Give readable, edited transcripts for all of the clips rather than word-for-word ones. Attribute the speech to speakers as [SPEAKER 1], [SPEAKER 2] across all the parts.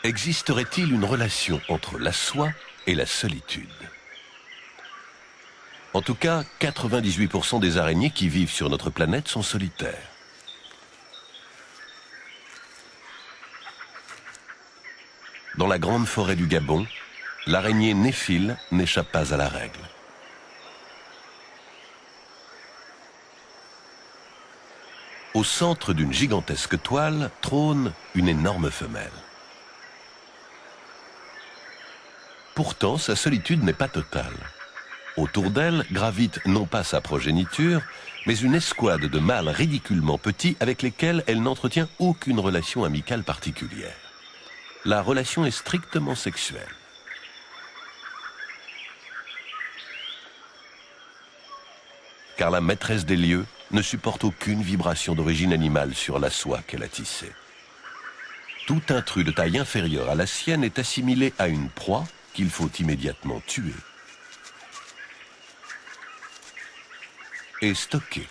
[SPEAKER 1] Existerait-il une relation entre la soie et la solitude? En tout cas, 98% des araignées qui vivent sur notre planète sont solitaires. Dans la grande forêt du Gabon, l'araignée néphile n'échappe pas à la règle. Au centre d'une gigantesque toile trône une énorme femelle. Pourtant, sa solitude n'est pas totale. Autour d'elle gravite non pas sa progéniture, mais une escouade de mâles ridiculement petits avec lesquels elle n'entretient aucune relation amicale particulière. La relation est strictement sexuelle. Car la maîtresse des lieux ne supporte aucune vibration d'origine animale sur la soie qu'elle a tissée. Tout intrus de taille inférieure à la sienne est assimilé à une proie qu'il faut immédiatement tuer et stocker.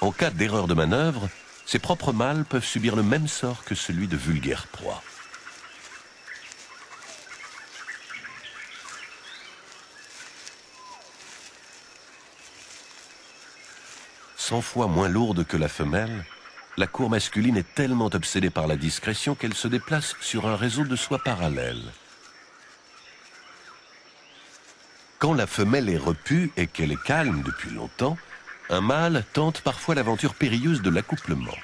[SPEAKER 1] En cas d'erreur de manœuvre, ses propres mâles peuvent subir le même sort que celui de vulgaires proies. Cent fois moins lourde que la femelle, la cour masculine est tellement obsédée par la discrétion qu'elle se déplace sur un réseau de soie parallèle. Quand la femelle est repue et qu'elle est calme depuis longtemps, un mâle tente parfois l'aventure périlleuse de l'accouplement.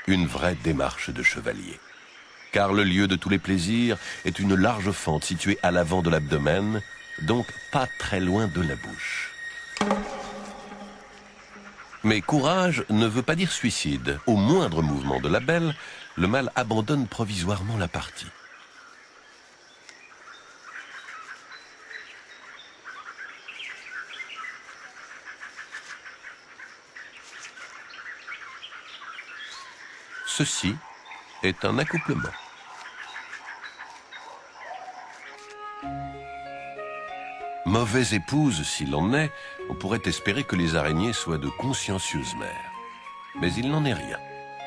[SPEAKER 1] Une vraie démarche de chevalier. Car le lieu de tous les plaisirs est une large fente située à l'avant de l'abdomen, donc pas très loin de la bouche. Mais courage ne veut pas dire suicide. Au moindre mouvement de la belle, le mâle abandonne provisoirement la partie. Ceci est un accouplement. Mauvaise épouse s'il en est, on pourrait espérer que les araignées soient de consciencieuses mères. Mais il n'en est rien.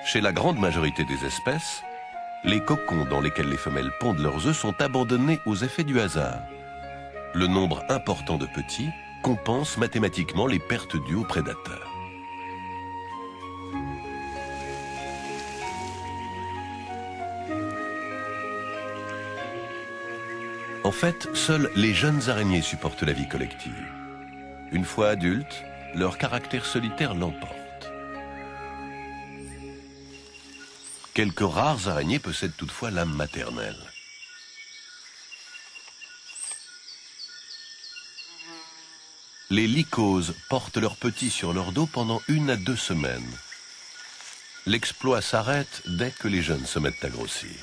[SPEAKER 1] Chez la grande majorité des espèces, les cocons dans lesquels les femelles pondent leurs œufs sont abandonnés aux effets du hasard. Le nombre important de petits compense mathématiquement les pertes dues aux prédateurs. En fait, seules les jeunes araignées supportent la vie collective. Une fois adultes, leur caractère solitaire l'emporte. Quelques rares araignées possèdent toutefois l'âme maternelle. Les lycoses portent leurs petits sur leur dos pendant 1 à 2 semaines. L'exploit s'arrête dès que les jeunes se mettent à grossir.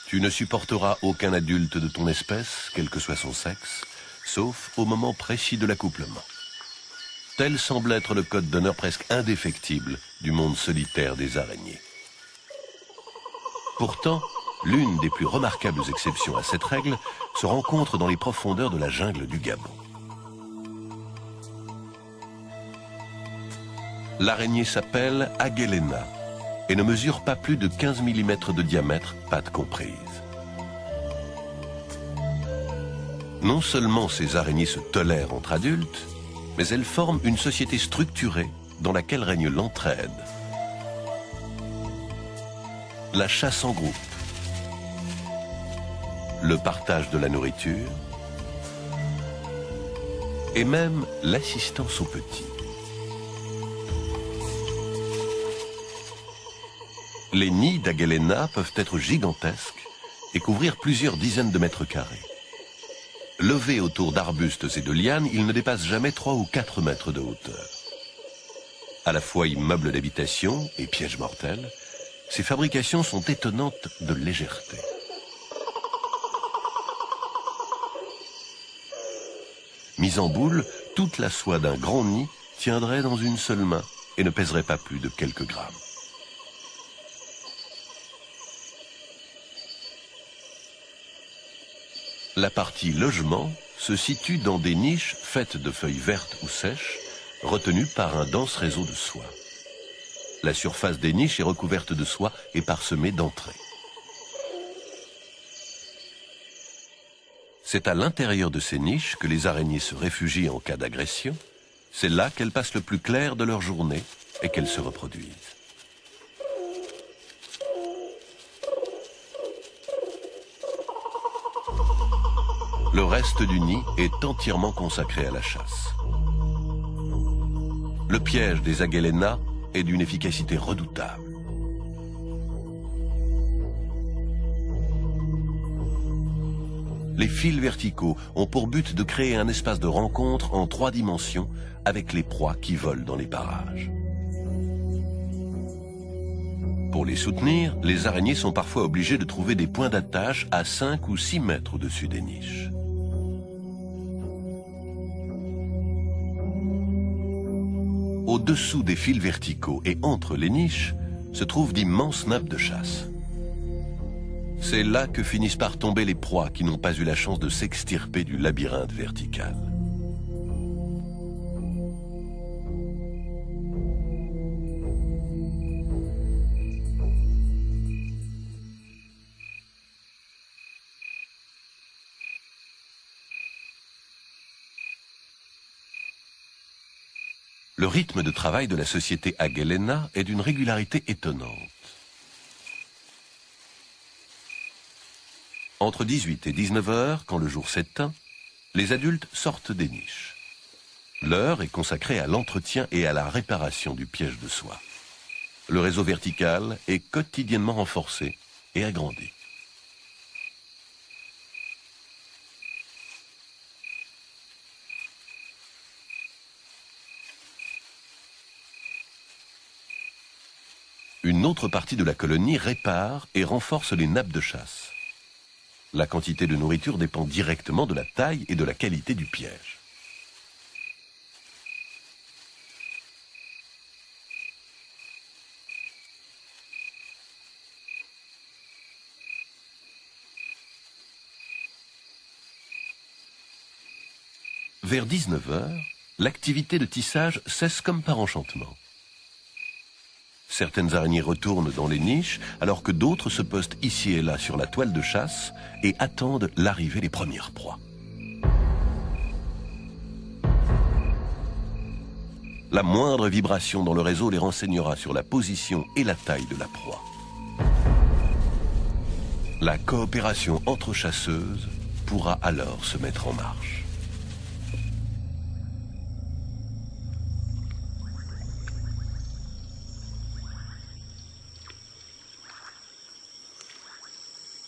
[SPEAKER 1] Tu ne supporteras aucun adulte de ton espèce, quel que soit son sexe, sauf au moment précis de l'accouplement. Tel semble être le code d'honneur presque indéfectible du monde solitaire des araignées. Pourtant, l'une des plus remarquables exceptions à cette règle se rencontre dans les profondeurs de la jungle du Gabon. L'araignée s'appelle Agelena et ne mesure pas plus de 15 mm de diamètre, pattes comprises. Non seulement ces araignées se tolèrent entre adultes, mais elles forment une société structurée dans laquelle règne l'entraide. La chasse en groupe, le partage de la nourriture et même l'assistance aux petits. Les nids d'Agelena peuvent être gigantesques et couvrir plusieurs dizaines de mètres carrés. Levés autour d'arbustes et de lianes, ils ne dépassent jamais 3 ou 4 mètres de hauteur. À la fois immeubles d'habitation et pièges mortels, ces fabrications sont étonnantes de légèreté. Mise en boule, toute la soie d'un grand nid tiendrait dans une seule main et ne pèserait pas plus de quelques grammes. La partie logement se situe dans des niches faites de feuilles vertes ou sèches, retenues par un dense réseau de soie. La surface des niches est recouverte de soie et parsemée d'entrées. C'est à l'intérieur de ces niches que les araignées se réfugient en cas d'agression. C'est là qu'elles passent le plus clair de leur journée et qu'elles se reproduisent. Le reste du nid est entièrement consacré à la chasse. Le piège des Agelena est d'une efficacité redoutable. Les fils verticaux ont pour but de créer un espace de rencontre en 3 dimensions avec les proies qui volent dans les parages. Pour les soutenir, les araignées sont parfois obligées de trouver des points d'attache à 5 ou 6 mètres au-dessus des niches. Au-dessous des fils verticaux et entre les niches se trouvent d'immenses nappes de chasse. C'est là que finissent par tomber les proies qui n'ont pas eu la chance de s'extirper du labyrinthe vertical. Le rythme de travail de la société Agelena est d'une régularité étonnante. Entre 18 et 19 heures, quand le jour s'éteint, les adultes sortent des niches. L'heure est consacrée à l'entretien et à la réparation du piège de soie. Le réseau vertical est quotidiennement renforcé et agrandi. Une autre partie de la colonie répare et renforce les nappes de chasse. La quantité de nourriture dépend directement de la taille et de la qualité du piège. Vers 19 heures, l'activité de tissage cesse comme par enchantement. Certaines araignées retournent dans les niches, alors que d'autres se postent ici et là sur la toile de chasse et attendent l'arrivée des premières proies. La moindre vibration dans le réseau les renseignera sur la position et la taille de la proie. La coopération entre chasseuses pourra alors se mettre en marche.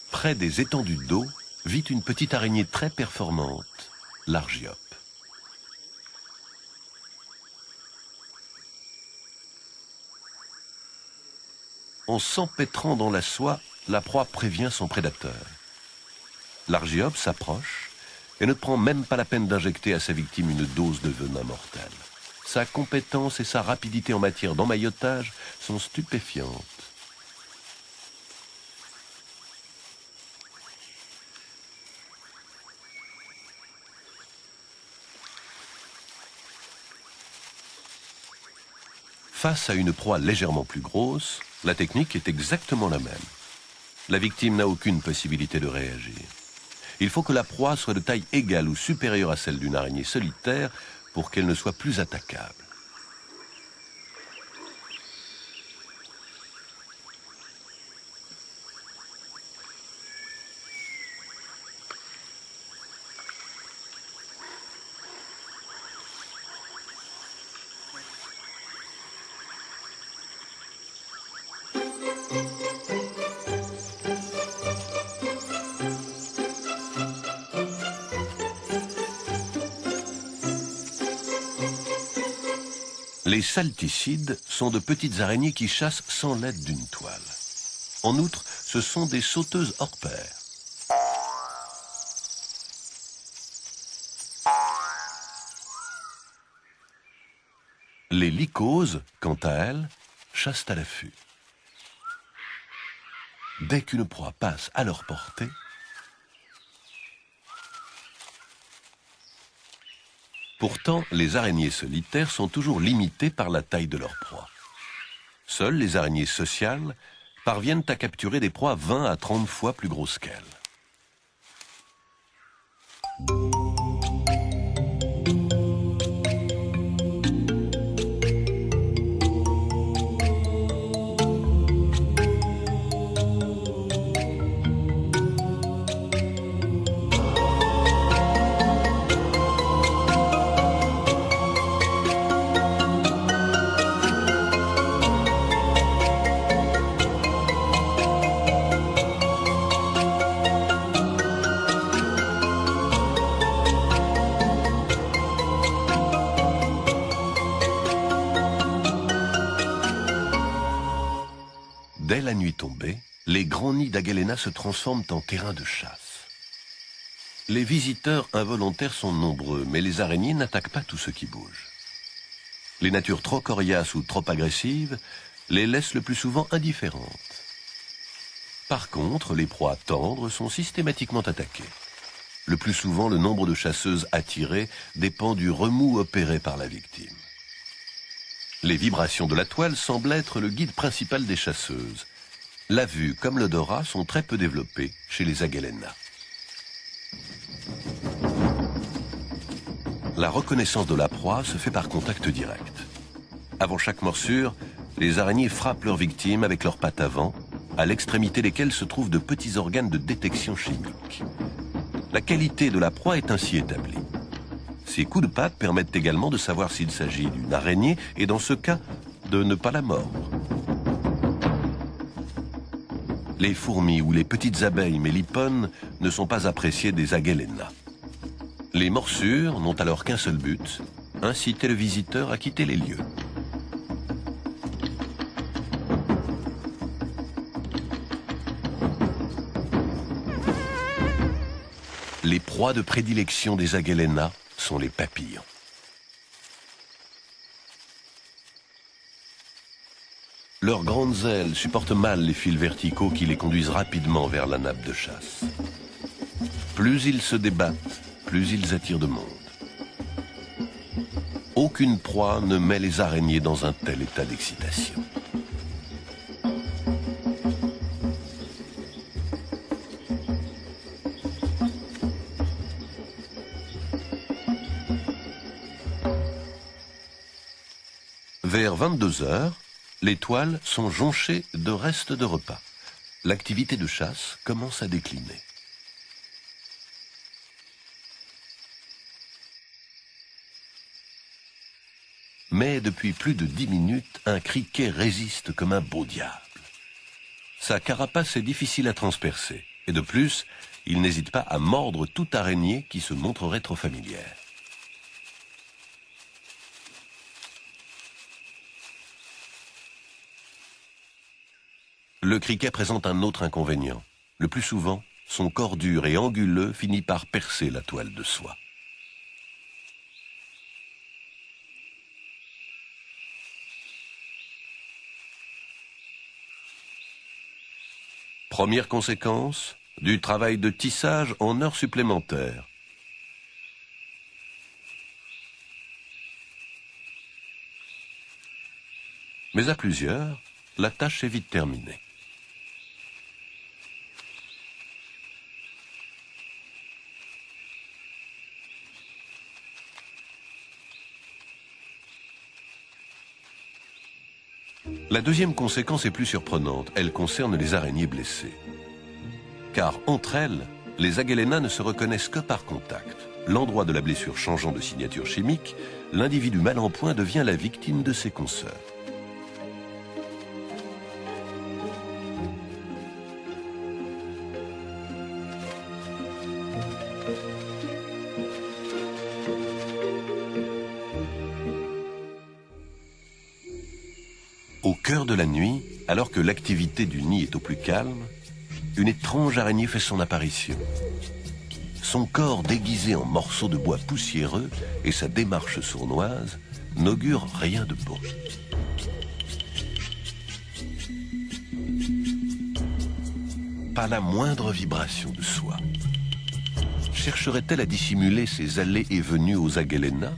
[SPEAKER 1] Près des étendues d'eau vit une petite araignée très performante, l'Argiope. En s'empêtrant dans la soie, la proie prévient son prédateur. L'Argiope s'approche et ne prend même pas la peine d'injecter à sa victime une dose de venin mortel. Sa compétence et sa rapidité en matière d'emmaillotage sont stupéfiantes. Face à une proie légèrement plus grosse, la technique est exactement la même. La victime n'a aucune possibilité de réagir. Il faut que la proie soit de taille égale ou supérieure à celle d'une araignée solitaire pour qu'elle ne soit plus attaquable. Les salticides sont de petites araignées qui chassent sans l'aide d'une toile. En outre, ce sont des sauteuses hors pair. Les lycoses, quant à elles, chassent à l'affût. Dès qu'une proie passe à leur portée, pourtant, les araignées solitaires sont toujours limitées par la taille de leur proie. Seules les araignées sociales parviennent à capturer des proies 20 à 30 fois plus grosses qu'elles. Dès la nuit tombée, les grands nids d'Agellena se transforment en terrain de chasse. Les visiteurs involontaires sont nombreux, mais les araignées n'attaquent pas tout ce qui bouge. Les natures trop coriaces ou trop agressives les laissent le plus souvent indifférentes. Par contre, les proies tendres sont systématiquement attaquées. Le plus souvent, le nombre de chasseuses attirées dépend du remous opéré par la victime. Les vibrations de la toile semblent être le guide principal des chasseuses. La vue comme l'odorat sont très peu développés chez les Agellena. La reconnaissance de la proie se fait par contact direct. Avant chaque morsure, les araignées frappent leurs victimes avec leurs pattes avant, à l'extrémité desquelles se trouvent de petits organes de détection chimique. La qualité de la proie est ainsi établie. Ces coups de patte permettent également de savoir s'il s'agit d'une araignée et dans ce cas, de ne pas la mordre. Les fourmis ou les petites abeilles mélipones ne sont pas appréciées des Agellena. Les morsures n'ont alors qu'un seul but, inciter le visiteur à quitter les lieux. Les proies de prédilection des Agellena sont les papillons. Leurs grandes ailes supportent mal les fils verticaux qui les conduisent rapidement vers la nappe de chasse. Plus ils se débattent, plus ils attirent de monde. Aucune proie ne met les araignées dans un tel état d'excitation. Vers 22 heures, les toiles sont jonchées de restes de repas. L'activité de chasse commence à décliner. Mais depuis plus de 10 minutes, un criquet résiste comme un beau diable. Sa carapace est difficile à transpercer. Et de plus, il n'hésite pas à mordre toute araignée qui se montrerait trop familière. Le criquet présente un autre inconvénient. Le plus souvent, son corps dur et anguleux finit par percer la toile de soie. Première conséquence, du travail de tissage en heures supplémentaires. Mais à plusieurs, la tâche est vite terminée. La deuxième conséquence est plus surprenante. Elle concerne les araignées blessées. Car entre elles, les Agellena ne se reconnaissent que par contact. L'endroit de la blessure changeant de signature chimique, l'individu mal en point devient la victime de ses consoeurs. cœur de la nuit, alors que l'activité du nid est au plus calme, une étrange araignée fait son apparition. Son corps déguisé en morceaux de bois poussiéreux et sa démarche sournoise n'augurent rien de bon. Pas la moindre vibration de soie. Chercherait-elle à dissimuler ses allées et venues aux Aghelena?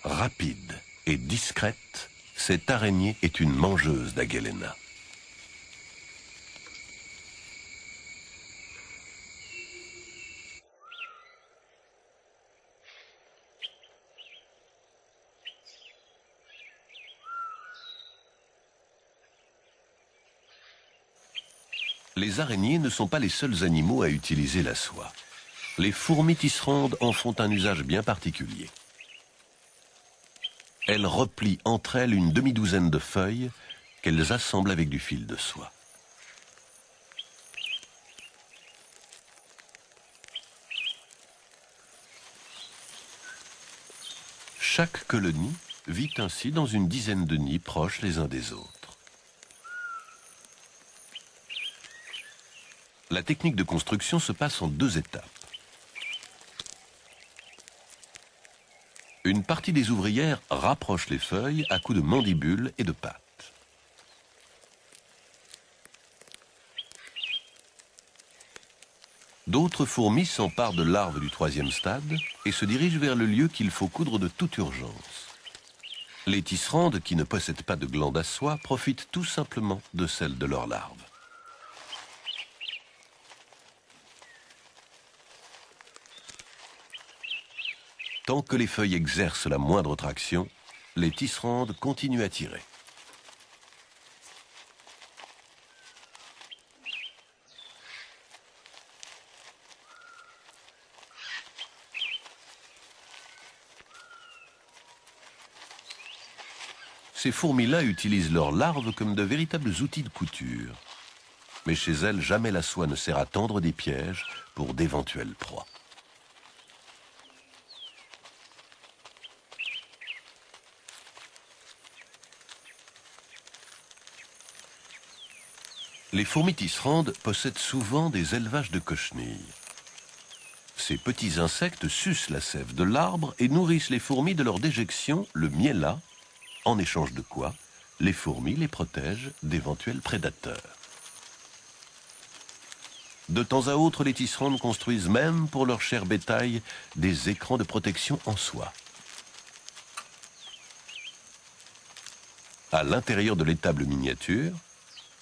[SPEAKER 1] Rapide et discrète, cette araignée est une mangeuse d'Aghelena. Les araignées ne sont pas les seuls animaux à utiliser la soie. Les fourmis tisserandes en font un usage bien particulier. Elles replient entre elles une demi-douzaine de feuilles qu'elles assemblent avec du fil de soie. Chaque colonie vit ainsi dans une dizaine de nids proches les uns des autres. La technique de construction se passe en 2 étapes. Une partie des ouvrières rapproche les feuilles à coups de mandibules et de pattes. D'autres fourmis s'emparent de larves du 3e stade et se dirigent vers le lieu qu'il faut coudre de toute urgence. Les tisserandes, qui ne possèdent pas de glandes à soie, profitent tout simplement de celles de leurs larves. Tant que les feuilles exercent la moindre traction, les tisserandes continuent à tirer. Ces fourmis-là utilisent leurs larves comme de véritables outils de couture. Mais chez elles, jamais la soie ne sert à tendre des pièges pour d'éventuelles proies. Les fourmis tisserandes possèdent souvent des élevages de cochenilles. Ces petits insectes sucent la sève de l'arbre et nourrissent les fourmis de leur déjection, le miella, en échange de quoi les fourmis les protègent d'éventuels prédateurs. De temps à autre, les tisserandes construisent même pour leur cher bétail des écrans de protection en soie. À l'intérieur de l'étable miniature,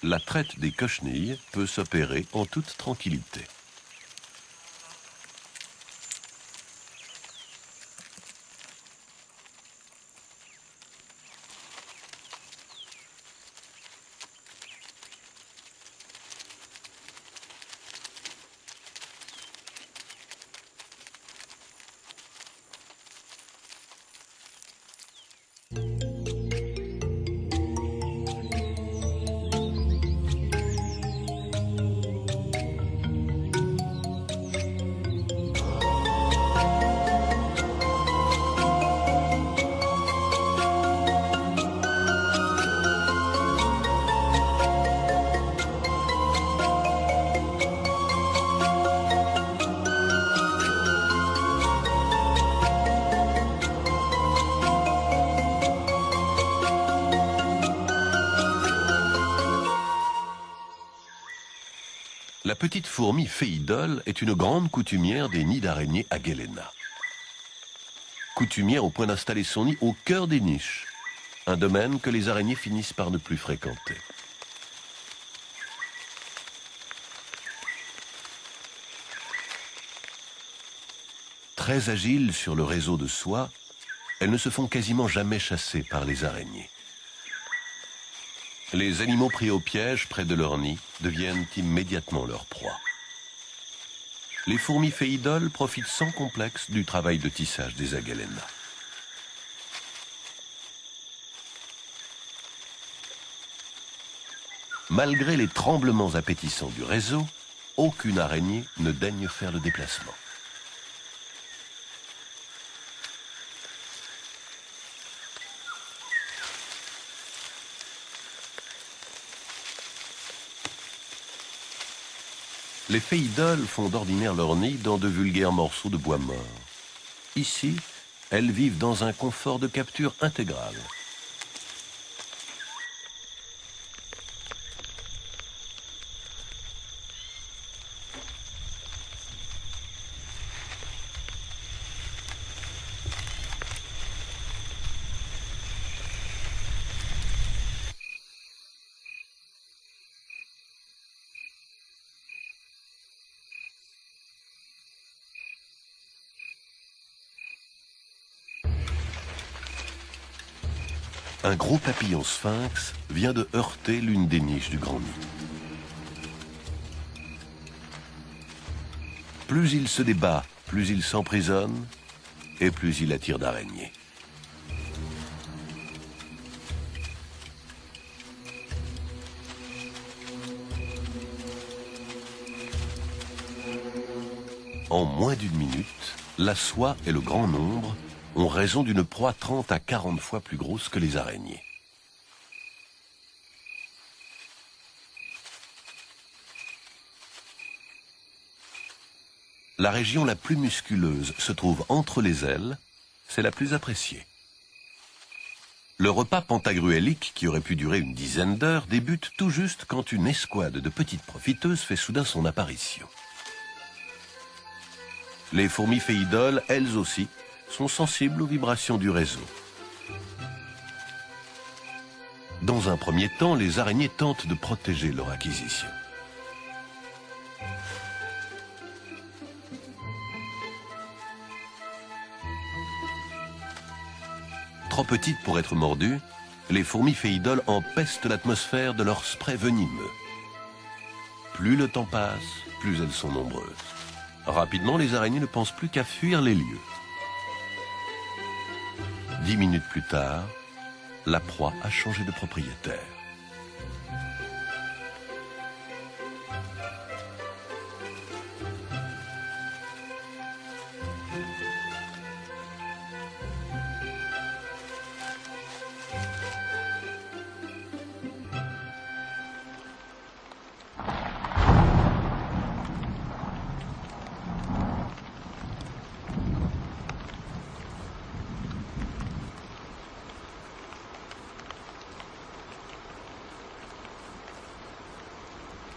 [SPEAKER 1] la traite des cochenilles peut s'opérer en toute tranquillité. La petite fourmi Phéidole est une grande coutumière des nids d'araignées Aghelena. Coutumière au point d'installer son nid au cœur des niches, un domaine que les araignées finissent par ne plus fréquenter. Très agiles sur le réseau de soie, elles ne se font quasiment jamais chasser par les araignées. Les animaux pris au piège près de leur nid deviennent immédiatement leur proie. Les fourmis féidoles profitent sans complexe du travail de tissage des Agelena. Malgré les tremblements appétissants du réseau, aucune araignée ne daigne faire le déplacement. Les féidoles font d'ordinaire leur nid dans de vulgaires morceaux de bois mort. Ici, elles vivent dans un confort de capture intégral. Un gros papillon sphinx vient de heurter l'une des niches du grand nid. Plus il se débat, plus il s'emprisonne et plus il attire d'araignées. En moins d'une minute, la soie et le grand nombre ont raison d'une proie 30 à 40 fois plus grosse que les araignées. La région la plus musculeuse se trouve entre les ailes, c'est la plus appréciée. Le repas pentagruélique, qui aurait pu durer une dizaine d'heures, débute tout juste quand une escouade de petites profiteuses fait soudain son apparition. Les fourmis féidoles, elles aussi, sont sensibles aux vibrations du réseau. Dans un premier temps, les araignées tentent de protéger leur acquisition. Trop petites pour être mordues, les fourmis féidoles empestent l'atmosphère de leur spray venimeux. Plus le temps passe, plus elles sont nombreuses. Rapidement, les araignées ne pensent plus qu'à fuir les lieux. 10 minutes plus tard, la proie a changé de propriétaire.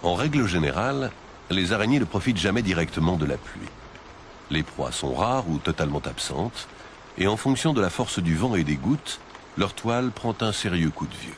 [SPEAKER 1] En règle générale, les araignées ne profitent jamais directement de la pluie. Les proies sont rares ou totalement absentes, et en fonction de la force du vent et des gouttes, leur toile prend un sérieux coup de vieux.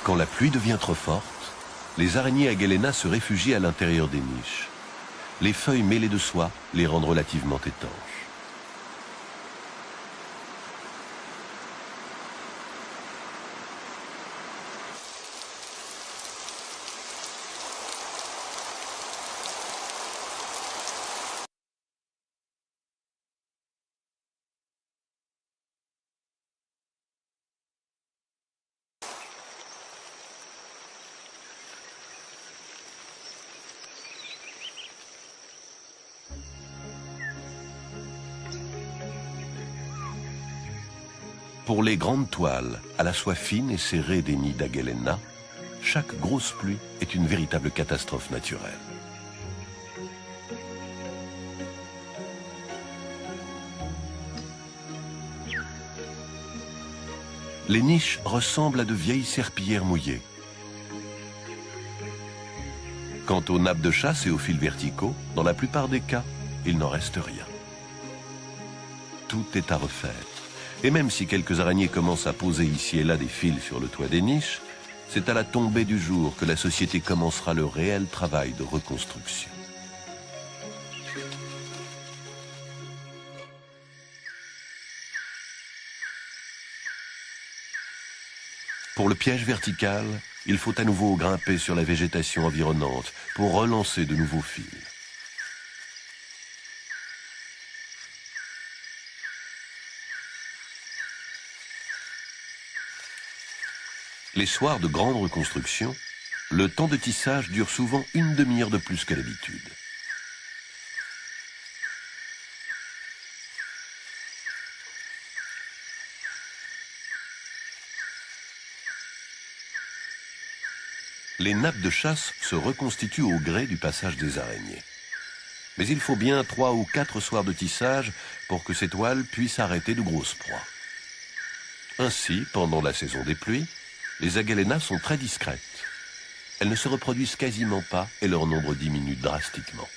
[SPEAKER 1] Quand la pluie devient trop forte, les araignées Agelena se réfugient à l'intérieur des niches. Les feuilles mêlées de soie les rendent relativement étanches. Pour les grandes toiles, à la soie fine et serrée des nids d'Agelena, chaque grosse pluie est une véritable catastrophe naturelle. Les niches ressemblent à de vieilles serpillières mouillées. Quant aux nappes de chasse et aux fils verticaux, dans la plupart des cas, il n'en reste rien. Tout est à refaire. Et même si quelques araignées commencent à poser ici et là des fils sur le toit des niches, c'est à la tombée du jour que la société commencera le réel travail de reconstruction. Pour le piège vertical, il faut à nouveau grimper sur la végétation environnante pour relancer de nouveaux fils. Les soirs de grande reconstruction, le temps de tissage dure souvent une demi-heure de plus qu'à l'habitude. Les nappes de chasse se reconstituent au gré du passage des araignées. Mais il faut bien 3 ou 4 soirs de tissage pour que ces toiles puissent arrêter de grosses proies. Ainsi, pendant la saison des pluies, les Agelena sont très discrètes. Elles ne se reproduisent quasiment pas et leur nombre diminue drastiquement.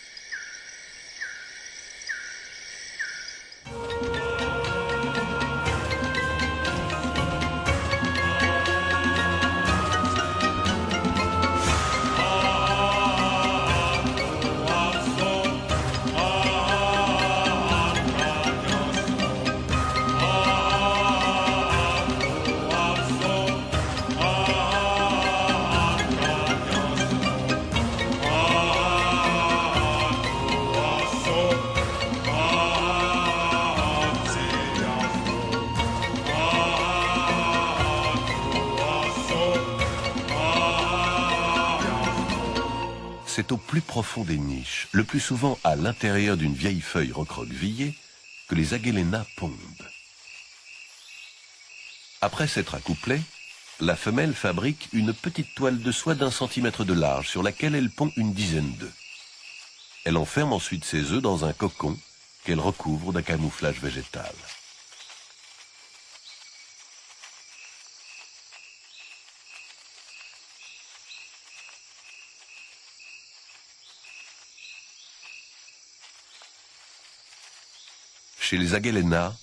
[SPEAKER 1] C'est au plus profond des niches, le plus souvent à l'intérieur d'une vieille feuille recroquevillée, que les Agelena pondent. Après s'être accouplée, la femelle fabrique une petite toile de soie d'1 centimètre de large sur laquelle elle pond une dizaine d'œufs. Elle enferme ensuite ses œufs dans un cocon qu'elle recouvre d'un camouflage végétal. Chez les Agelena,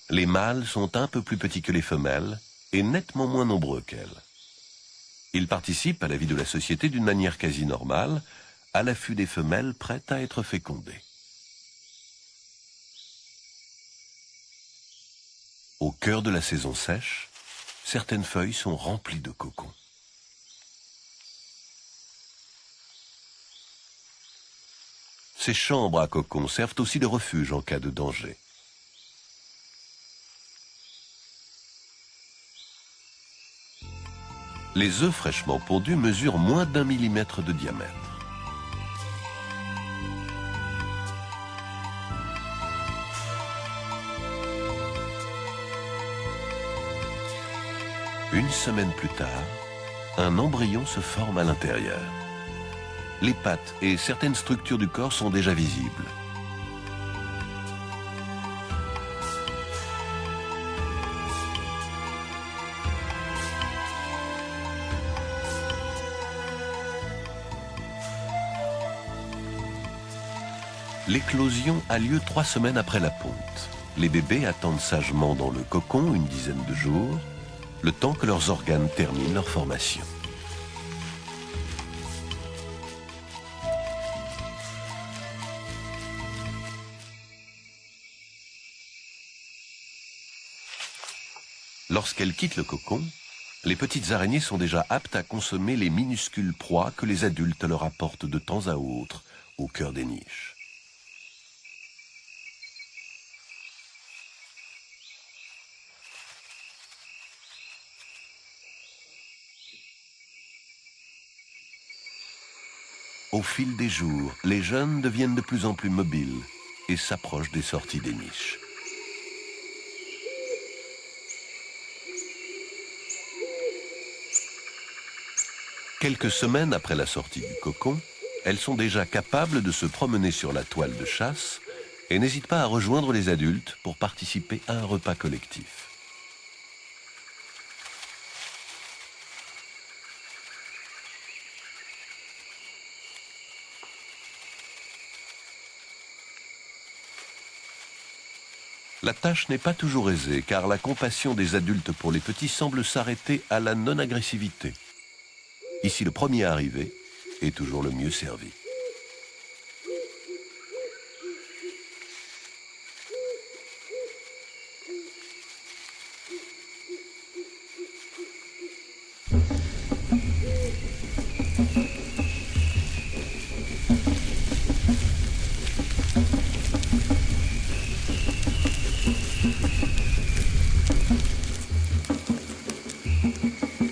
[SPEAKER 1] les mâles sont un peu plus petits que les femelles et nettement moins nombreux qu'elles. Ils participent à la vie de la société d'une manière quasi normale, à l'affût des femelles prêtes à être fécondées. Au cœur de la saison sèche, certaines feuilles sont remplies de cocons. Ces chambres à cocons servent aussi de refuge en cas de danger. Les œufs fraîchement pondus mesurent moins d'1 millimètre de diamètre. Une semaine plus tard, un embryon se forme à l'intérieur. Les pattes et certaines structures du corps sont déjà visibles. L'éclosion a lieu 3 semaines après la ponte. Les bébés attendent sagement dans le cocon une dizaine de jours, le temps que leurs organes terminent leur formation. Lorsqu'elles quittent le cocon, les petites araignées sont déjà aptes à consommer les minuscules proies que les adultes leur apportent de temps à autre au cœur des niches. Au fil des jours, les jeunes deviennent de plus en plus mobiles et s'approchent des sorties des niches. Quelques semaines après la sortie du cocon, elles sont déjà capables de se promener sur la toile de chasse et n'hésitent pas à rejoindre les adultes pour participer à un repas collectif. La tâche n'est pas toujours aisée, car la compassion des adultes pour les petits semble s'arrêter à la non-agressivité. Ici, le premier arrivé est toujours le mieux servi.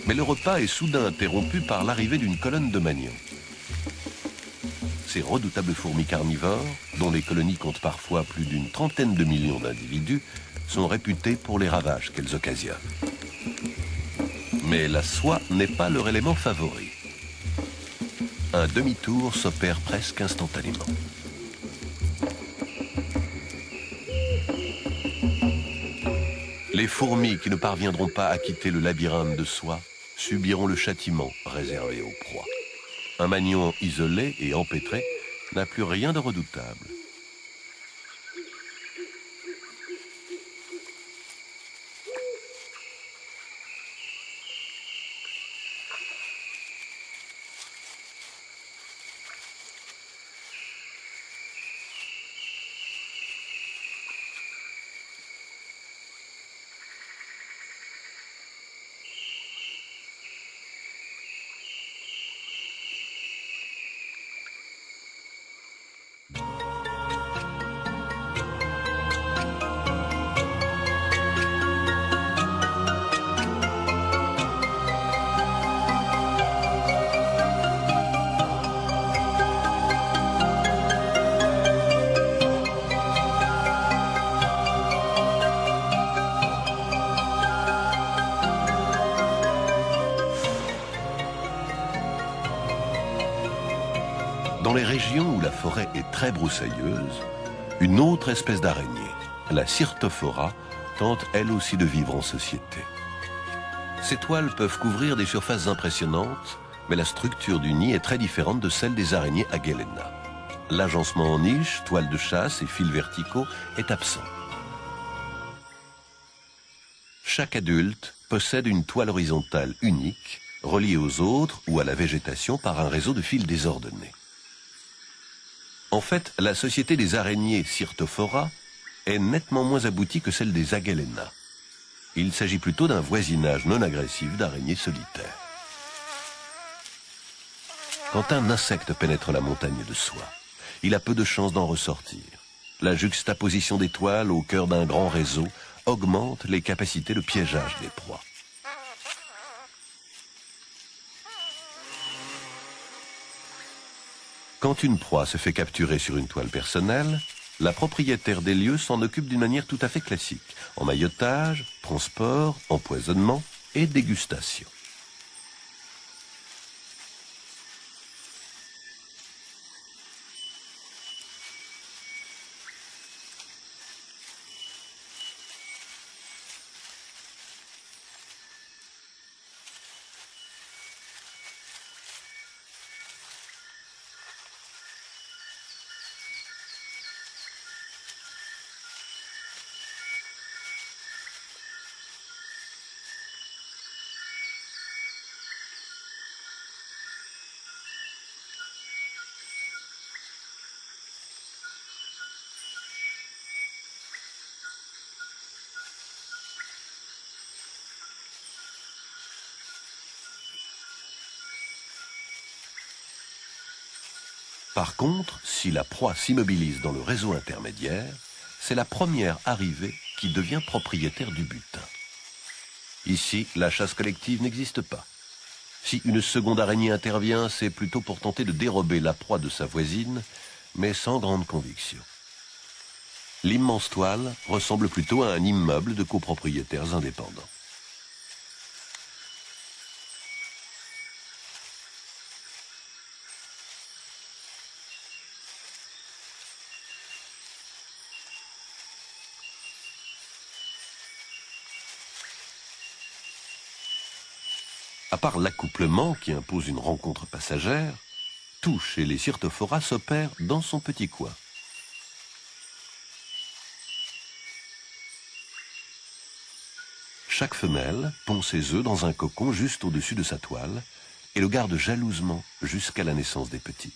[SPEAKER 1] Mais le repas est soudain interrompu par l'arrivée d'une colonne de magnons. Ces redoutables fourmis carnivores, dont les colonies comptent parfois plus d'une trentaine de millions d'individus, sont réputées pour les ravages qu'elles occasionnent. Mais la soie n'est pas leur élément favori. Un demi-tour s'opère presque instantanément. Les fourmis qui ne parviendront pas à quitter le labyrinthe de soie subiront le châtiment réservé aux proies. Un magnon isolé et empêtré n'a plus rien de redoutable. Dans les régions où la forêt est très broussailleuse, une autre espèce d'araignée, la Cyrtophora, tente elle aussi de vivre en société. Ces toiles peuvent couvrir des surfaces impressionnantes, mais la structure du nid est très différente de celle des araignées Agelena. L'agencement en niche, toile de chasse et fils verticaux est absent. Chaque adulte possède une toile horizontale unique, reliée aux autres ou à la végétation par un réseau de fils désordonnés. En fait, la société des araignées Cyrtophora est nettement moins aboutie que celle des Agelena. Il s'agit plutôt d'un voisinage non agressif d'araignées solitaires. Quand un insecte pénètre la montagne de soie, il a peu de chances d'en ressortir. La juxtaposition des toiles au cœur d'un grand réseau augmente les capacités de piégeage des proies. Quand une proie se fait capturer sur une toile personnelle, la propriétaire des lieux s'en occupe d'une manière tout à fait classique, emmaillotage, transport, empoisonnement et dégustation. Par contre, si la proie s'immobilise dans le réseau intermédiaire, c'est la première arrivée qui devient propriétaire du butin. Ici, la chasse collective n'existe pas. Si une seconde araignée intervient, c'est plutôt pour tenter de dérober la proie de sa voisine, mais sans grande conviction. L'immense toile ressemble plutôt à un immeuble de copropriétaires indépendants. À part l'accouplement qui impose une rencontre passagère, tout chez les Cyrtophora s'opère dans son petit coin. Chaque femelle pond ses œufs dans un cocon juste au-dessus de sa toile et le garde jalousement jusqu'à la naissance des petits.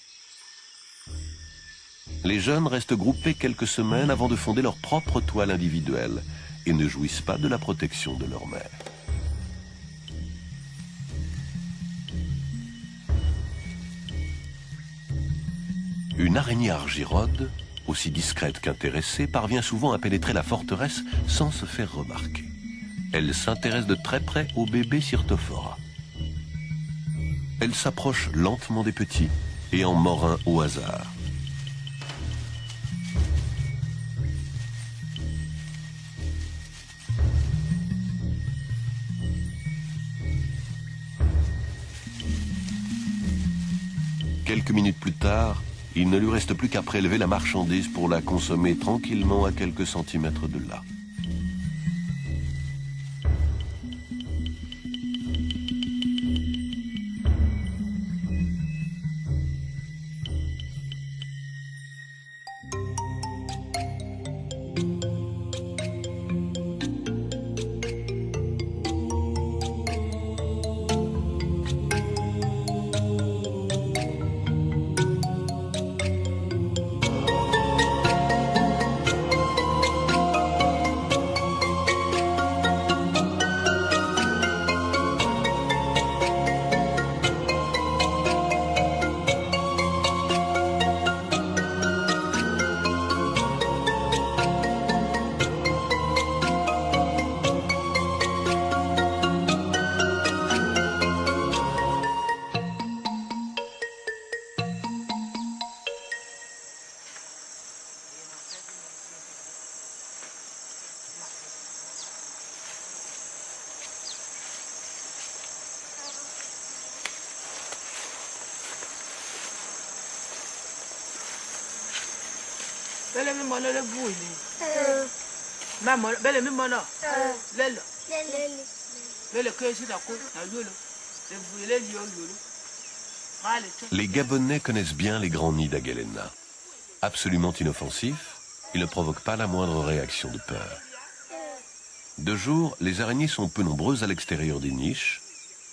[SPEAKER 1] Les jeunes restent groupés quelques semaines avant de fonder leur propre toile individuelle et ne jouissent pas de la protection de leur mère. Une araignée argirode, aussi discrète qu'intéressée, parvient souvent à pénétrer la forteresse sans se faire remarquer. Elle s'intéresse de très près au bébé Cyrtophora. Elle s'approche lentement des petits et en mord un au hasard. Quelques minutes plus tard, il ne lui reste plus qu'à prélever la marchandise pour la consommer tranquillement à quelques centimètres de là.
[SPEAKER 2] Bele mi mono le bui ni. Ma mono bele mi mono. Lelo. Lelo que si da ko na yolo. Le bui le yolo.
[SPEAKER 1] Les Gabonais connaissent bien les grands nids d'Agalena. Absolument inoffensifs, ils ne provoquent pas la moindre réaction de peur. De jour, les araignées sont peu nombreuses à l'extérieur des niches.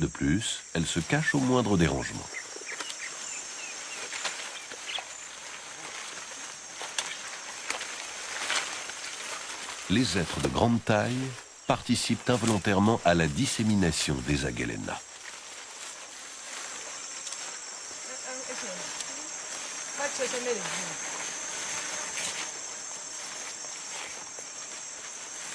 [SPEAKER 1] De plus, elles se cachent au moindre dérangement. Les êtres de grande taille participent involontairement à la dissémination des Agalena.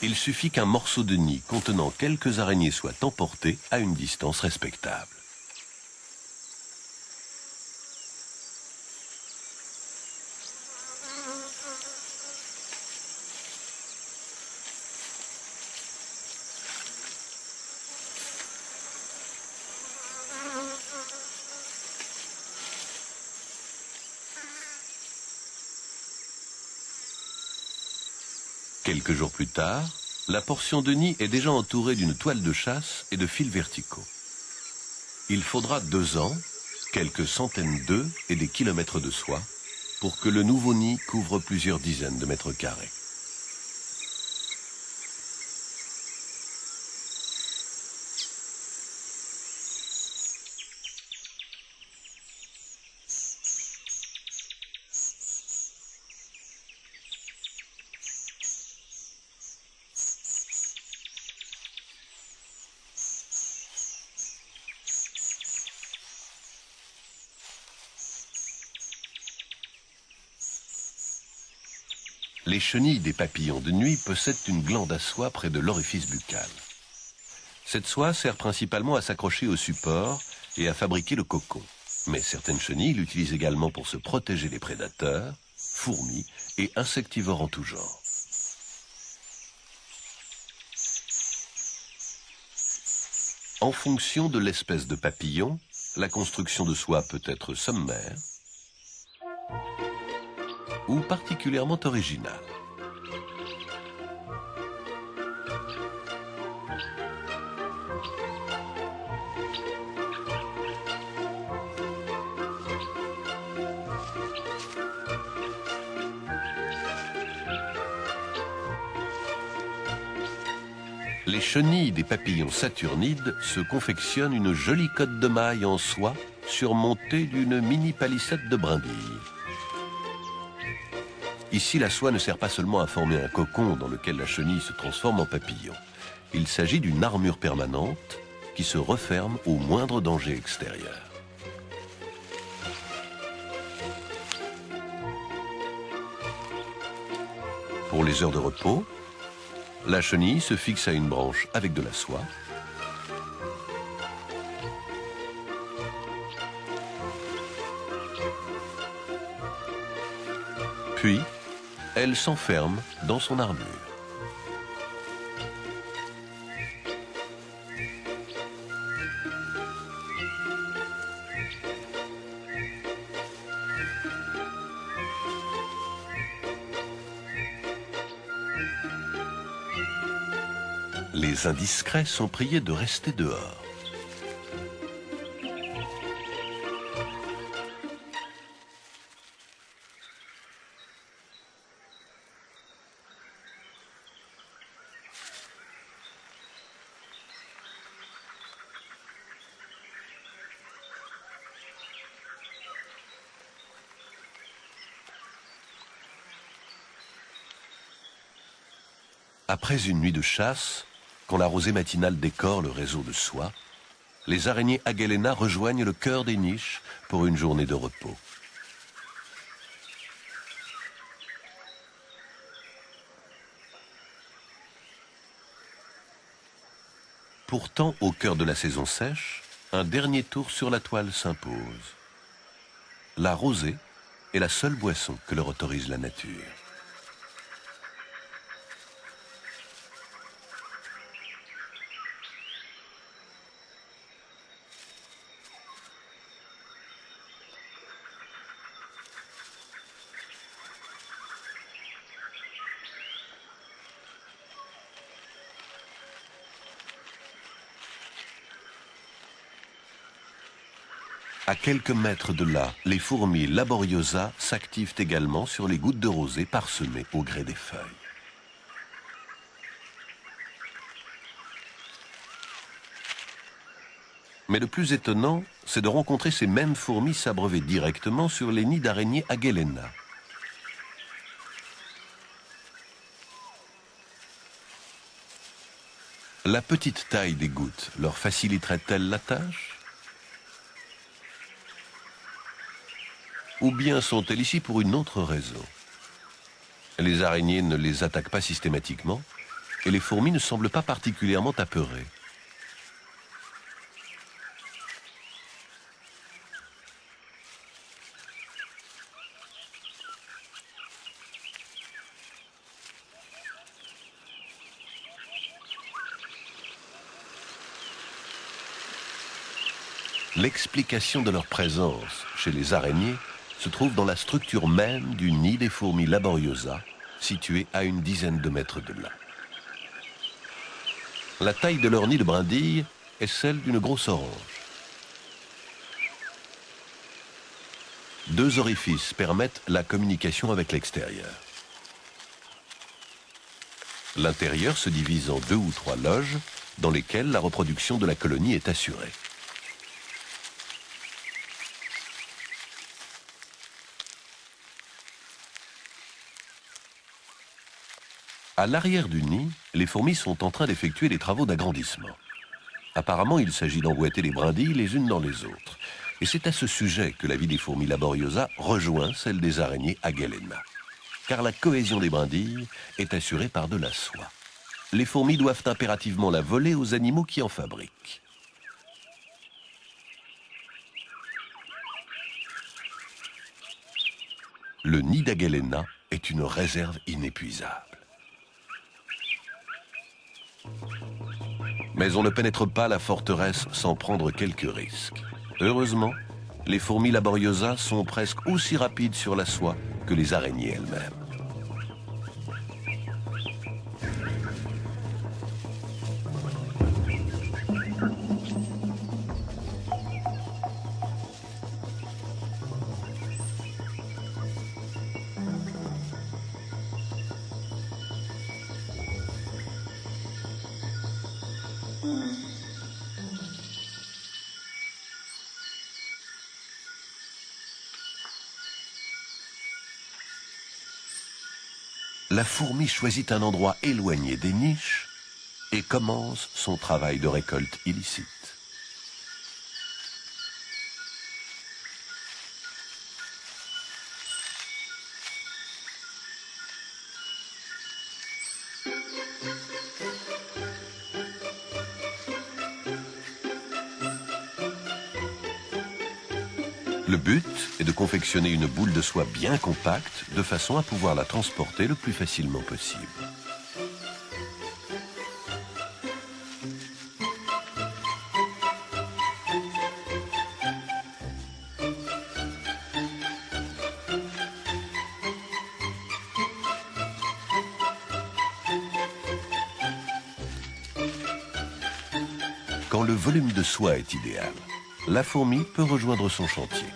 [SPEAKER 1] Il suffit qu'un morceau de nid contenant quelques araignées soit emporté à une distance respectable. Quelques jours plus tard, la portion de nid est déjà entourée d'une toile de chasse et de fils verticaux. Il faudra 2 ans, quelques centaines d'œufs et des kilomètres de soie pour que le nouveau nid couvre plusieurs dizaines de mètres carrés. Les chenilles des papillons de nuit possèdent une glande à soie près de l'orifice buccal. Cette soie sert principalement à s'accrocher au support et à fabriquer le cocon. Mais certaines chenilles l'utilisent également pour se protéger des prédateurs, fourmis et insectivores en tout genre. En fonction de l'espèce de papillon, la construction de soie peut être sommaire ou particulièrement originale. Les chenilles des papillons saturnides se confectionnent une jolie cotte de mailles en soie surmontée d'une mini palissade de brindilles. Ici, la soie ne sert pas seulement à former un cocon dans lequel la chenille se transforme en papillon. Il s'agit d'une armure permanente qui se referme au moindre danger extérieur. Pour les heures de repos, la chenille se fixe à une branche avec de la soie. Puis, elle s'enferme dans son armure. Les indiscrets sont priés de rester dehors. Après une nuit de chasse, quand la rosée matinale décore le réseau de soie, les araignées Agelena rejoignent le cœur des niches pour une journée de repos. Pourtant, au cœur de la saison sèche, un dernier tour sur la toile s'impose. La rosée est la seule boisson que leur autorise la nature. À quelques mètres de là, les fourmis Laboriosa s'activent également sur les gouttes de rosée parsemées au gré des feuilles. Mais le plus étonnant, c'est de rencontrer ces mêmes fourmis s'abreuver directement sur les nids d'araignées Agelena. La petite taille des gouttes leur faciliterait-elle la tâche ? Ou bien sont-elles ici pour une autre raison? Les araignées ne les attaquent pas systématiquement et les fourmis ne semblent pas particulièrement apeurées. L'explication de leur présence chez les araignées se trouve dans la structure même du nid des fourmis Laboriosa, situé à une dizaine de mètres de là. La taille de leur nid de brindilles est celle d'une grosse orange. 2 orifices permettent la communication avec l'extérieur. L'intérieur se divise en 2 ou 3 loges dans lesquelles la reproduction de la colonie est assurée. À l'arrière du nid, les fourmis sont en train d'effectuer des travaux d'agrandissement. Apparemment, il s'agit d'emboîter les brindilles les unes dans les autres. Et c'est à ce sujet que la vie des fourmis Laboriosa rejoint celle des araignées Agelena. Car la cohésion des brindilles est assurée par de la soie. Les fourmis doivent impérativement la voler aux animaux qui en fabriquent. Le nid d'Agelena est une réserve inépuisable. Mais on ne pénètre pas la forteresse sans prendre quelques risques. Heureusement, les fourmis Laboriosa sont presque aussi rapides sur la soie que les araignées elles-mêmes. la fourmi choisit un endroit éloigné des niches et commence son travail de récolte illicite. Le but est de confectionner une boule de soie bien compacte de façon à pouvoir la transporter le plus facilement possible. Quand le volume de soie est idéal, la fourmi peut rejoindre son chantier.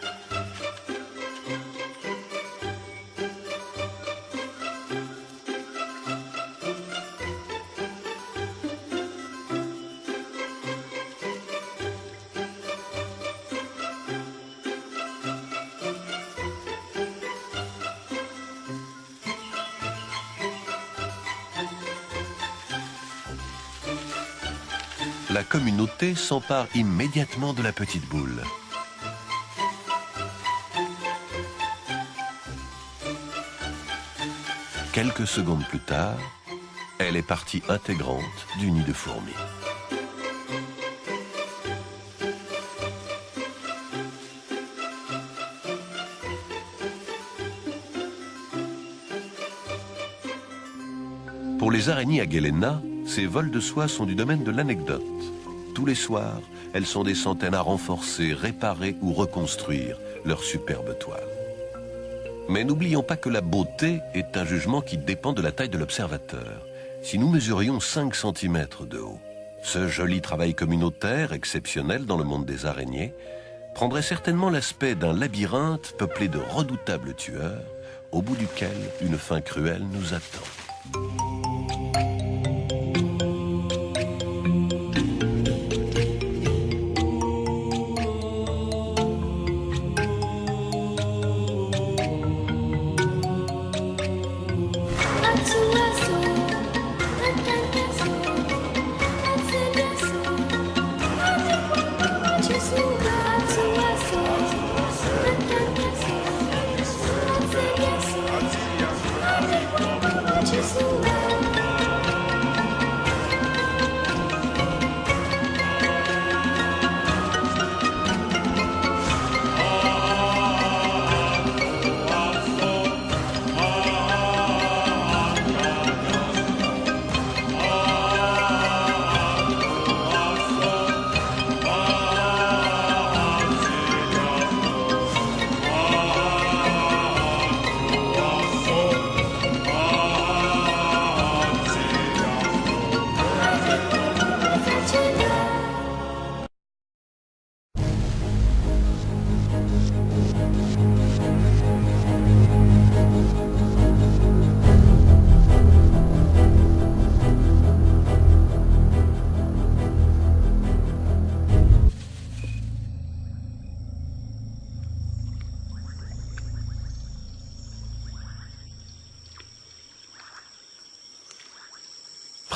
[SPEAKER 1] La communauté s'empare immédiatement de la petite boule. Quelques secondes plus tard, elle est partie intégrante du nid de fourmis. Pour les araignées à Guélena, ces vols de soie sont du domaine de l'anecdote. Tous les soirs, elles sont des centaines à renforcer, réparer ou reconstruire leur superbe toile. Mais n'oublions pas que la beauté est un jugement qui dépend de la taille de l'observateur. Si nous mesurions 5 cm de haut, ce joli travail communautaire, exceptionnel dans le monde des araignées, prendrait certainement l'aspect d'un labyrinthe peuplé de redoutables tueurs, au bout duquel une fin cruelle nous attend.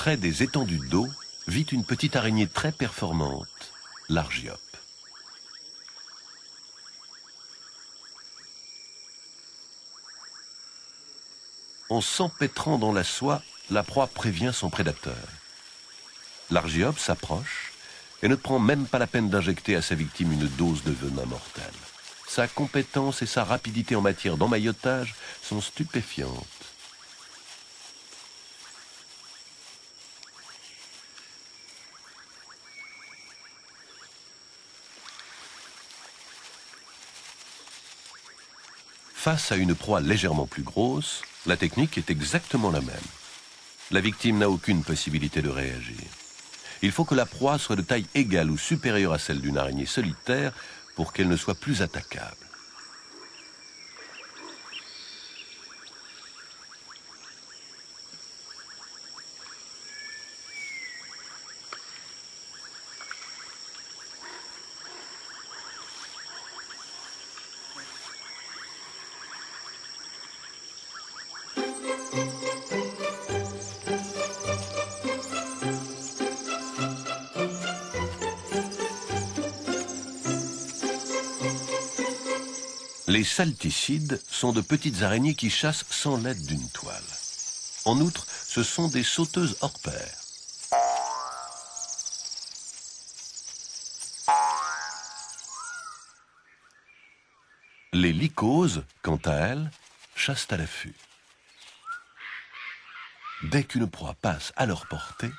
[SPEAKER 1] Près des étendues d'eau vit une petite araignée très performante, l'Argiope. En s'empêtrant dans la soie, la proie prévient son prédateur. L'Argiope s'approche et ne prend même pas la peine d'injecter à sa victime une dose de venin mortel. Sa compétence et sa rapidité en matière d'emmaillotage sont stupéfiantes. Face à une proie légèrement plus grosse, la technique est exactement la même. La victime n'a aucune possibilité de réagir. Il faut que la proie soit de taille égale ou supérieure à celle d'une araignée solitaire pour qu'elle ne soit plus attaquable. Les salticides sont de petites araignées qui chassent sans l'aide d'une toile. En outre, ce sont des sauteuses hors pair. Les lycoses, quant à elles, chassent à l'affût. Dès qu'une proie passe à leur portée,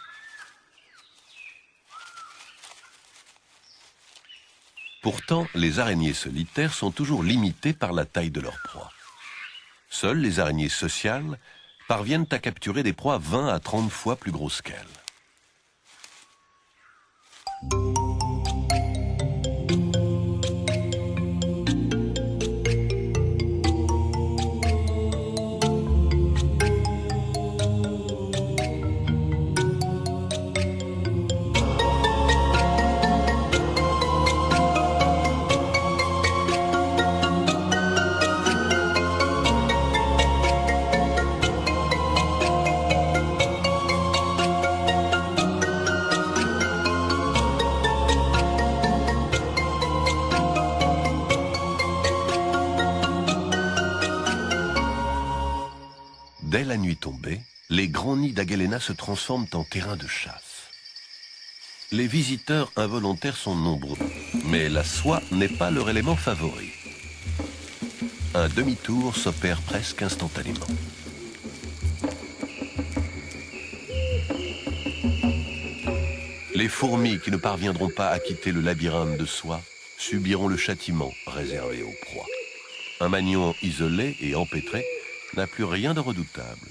[SPEAKER 1] pourtant, les araignées solitaires sont toujours limitées par la taille de leur proie. Seules les araignées sociales parviennent à capturer des proies 20 à 30 fois plus grosses qu'elles. Dès la nuit tombée, les grands nids d'Agellena se transforment en terrain de chasse. Les visiteurs involontaires sont nombreux, mais la soie n'est pas leur élément favori. Un demi-tour s'opère presque instantanément. Les fourmis qui ne parviendront pas à quitter le labyrinthe de soie subiront le châtiment réservé aux proies. Un magnon isolé et empêtré n'a plus rien de redoutable.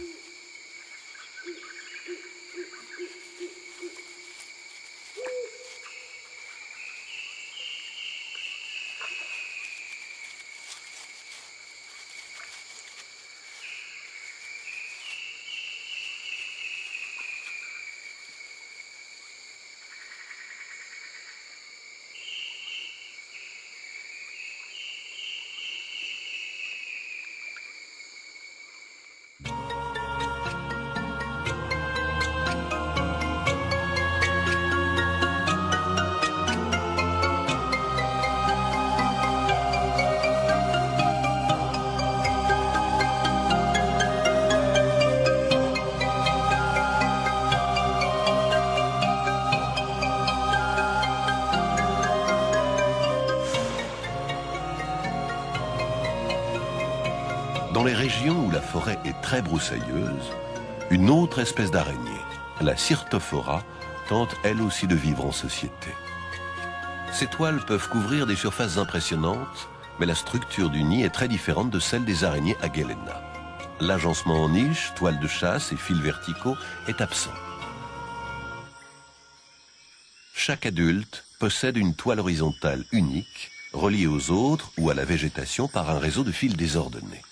[SPEAKER 1] Dans les régions où la forêt est très broussailleuse, une autre espèce d'araignée, la Cyrtophora, tente elle aussi de vivre en société. Ces toiles peuvent couvrir des surfaces impressionnantes, mais la structure du nid est très différente de celle des araignées Agellena. L'agencement en niche, toile de chasse et fils verticaux est absent. Chaque adulte possède une toile horizontale unique, reliée aux autres ou à la végétation par un réseau de fils désordonnés.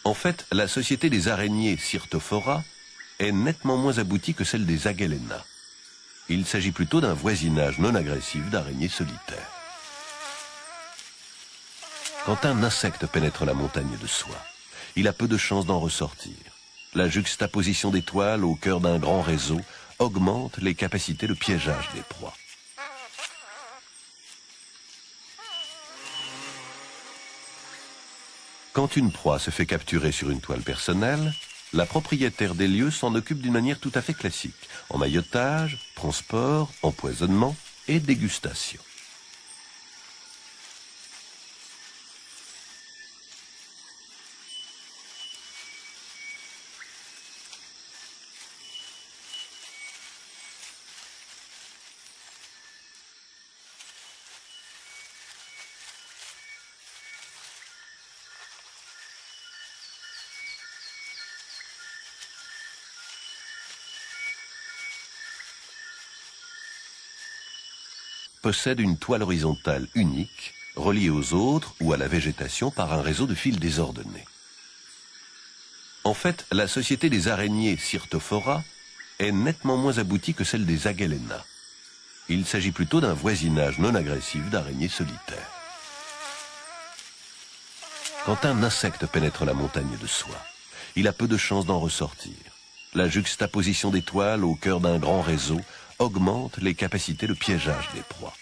[SPEAKER 1] En fait, la société des araignées Cyrtophora est nettement moins aboutie que celle des Agellena. Il s'agit plutôt d'un voisinage non agressif d'araignées solitaires. Quand un insecte pénètre la montagne de soie, il a peu de chances d'en ressortir. La juxtaposition des toiles au cœur d'un grand réseau augmente les capacités de piégeage des proies. Quand une proie se fait capturer sur une toile personnelle, la propriétaire des lieux s'en occupe d'une manière tout à fait classique, emmaillotage, transport, empoisonnement et dégustation. Possède une toile horizontale unique, reliée aux autres ou à la végétation par un réseau de fils désordonnés. En fait, la société des araignées Cyrtophora est nettement moins aboutie que celle des Agellena. Il s'agit plutôt d'un voisinage non agressif d'araignées solitaires. Quand un insecte pénètre la montagne de soie, il a peu de chances d'en ressortir. La juxtaposition des toiles au cœur d'un grand réseau augmente les capacités de piégeage des proies.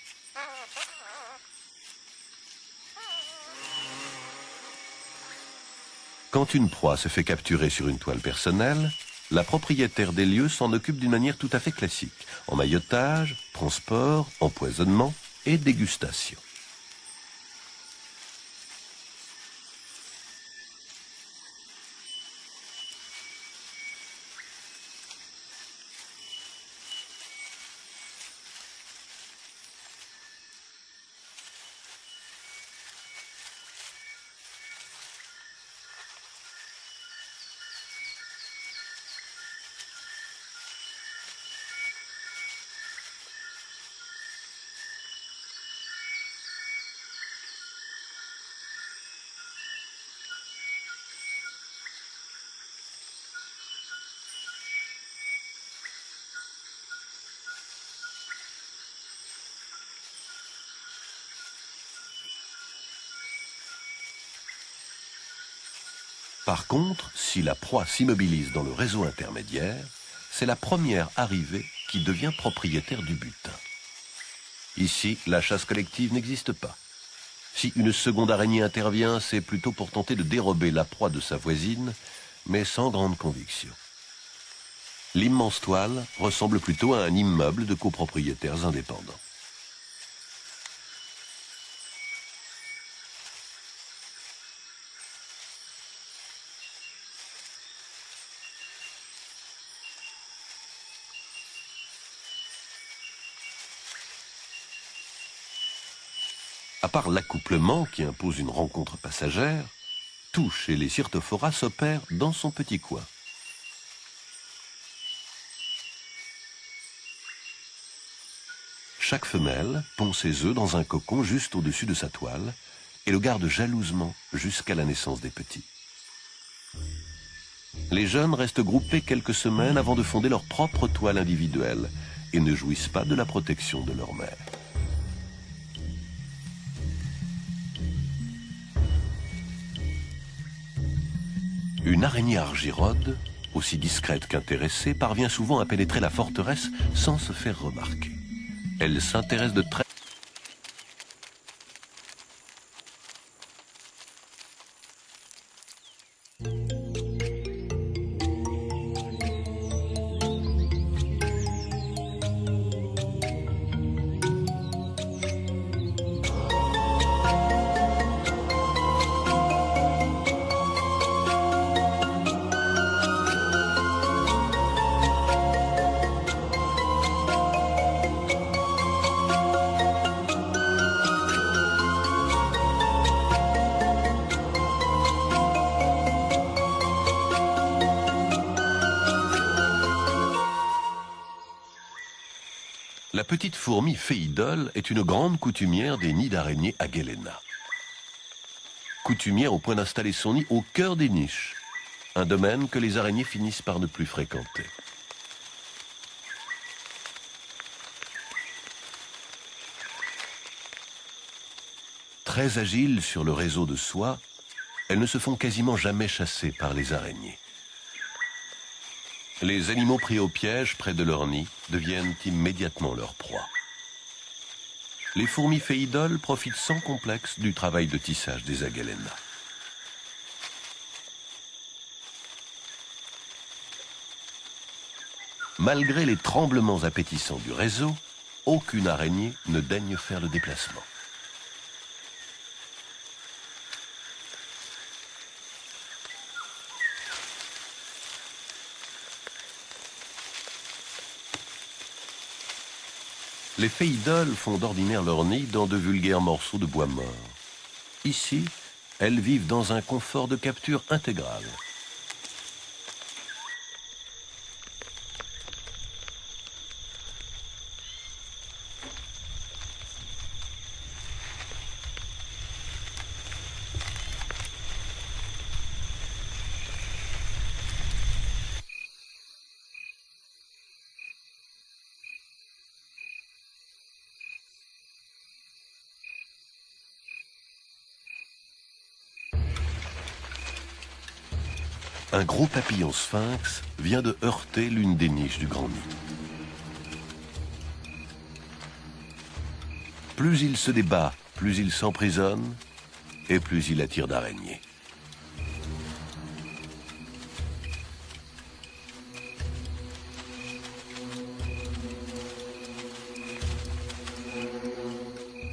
[SPEAKER 1] Quand une proie se fait capturer sur une toile personnelle, la propriétaire des lieux s'en occupe d'une manière tout à fait classique. Emmaillotage, transport, empoisonnement et dégustation. Par contre, si la proie s'immobilise dans le réseau intermédiaire, c'est la première arrivée qui devient propriétaire du butin. Ici, la chasse collective n'existe pas. Si une seconde araignée intervient, c'est plutôt pour tenter de dérober la proie de sa voisine, mais sans grande conviction. L'immense toile ressemble plutôt à un immeuble de copropriétaires indépendants. À part l'accouplement qui impose une rencontre passagère, tout chez les Cyrtophoras s'opère dans son petit coin. Chaque femelle pond ses œufs dans un cocon juste au-dessus de sa toile et le garde jalousement jusqu'à la naissance des petits. Les jeunes restent groupés quelques semaines avant de fonder leur propre toile individuelle et ne jouissent pas de la protection de leur mère. Une araignée argirode, aussi discrète qu'intéressée, parvient souvent à pénétrer la forteresse sans se faire remarquer. Elle s'intéresse de très... La petite fourmi Phéidole est une grande coutumière des nids d'araignées à Ghelena. Coutumière au point d'installer son nid au cœur des niches, un domaine que les araignées finissent par ne plus fréquenter. Très agiles sur le réseau de soie, elles ne se font quasiment jamais chasser par les araignées. Les animaux pris au piège près de leur nid deviennent immédiatement leur proie. Les fourmis Phéidoles profitent sans complexe du travail de tissage des Agelena. Malgré les tremblements appétissants du réseau, aucune araignée ne daigne faire le déplacement. Les Phéidoles font d'ordinaire leur nid dans de vulgaires morceaux de bois mort. Ici, elles vivent dans un confort de capture intégral. Un gros papillon sphinx vient de heurter l'une des niches du grand nid. Plus il se débat, plus il s'emprisonne et plus il attire d'araignées.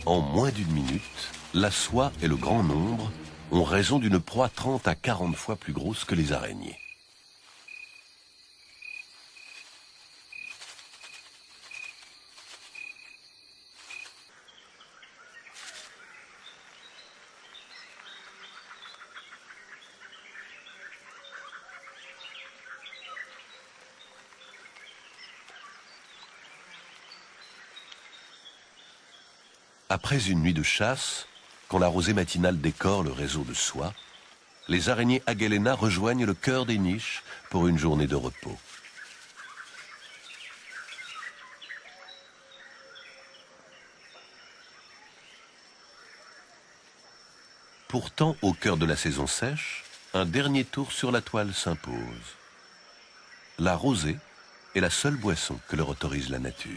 [SPEAKER 1] En moins d'une minute, la soie et le grand nombre ont raison d'une proie 30 à 40 fois plus grosse que les araignées. Après une nuit de chasse, quand la rosée matinale décore le réseau de soie, les araignées Agelena rejoignent le cœur des niches pour une journée de repos. Pourtant, au cœur de la saison sèche, un dernier tour sur la toile s'impose. La rosée est la seule boisson que leur autorise la nature.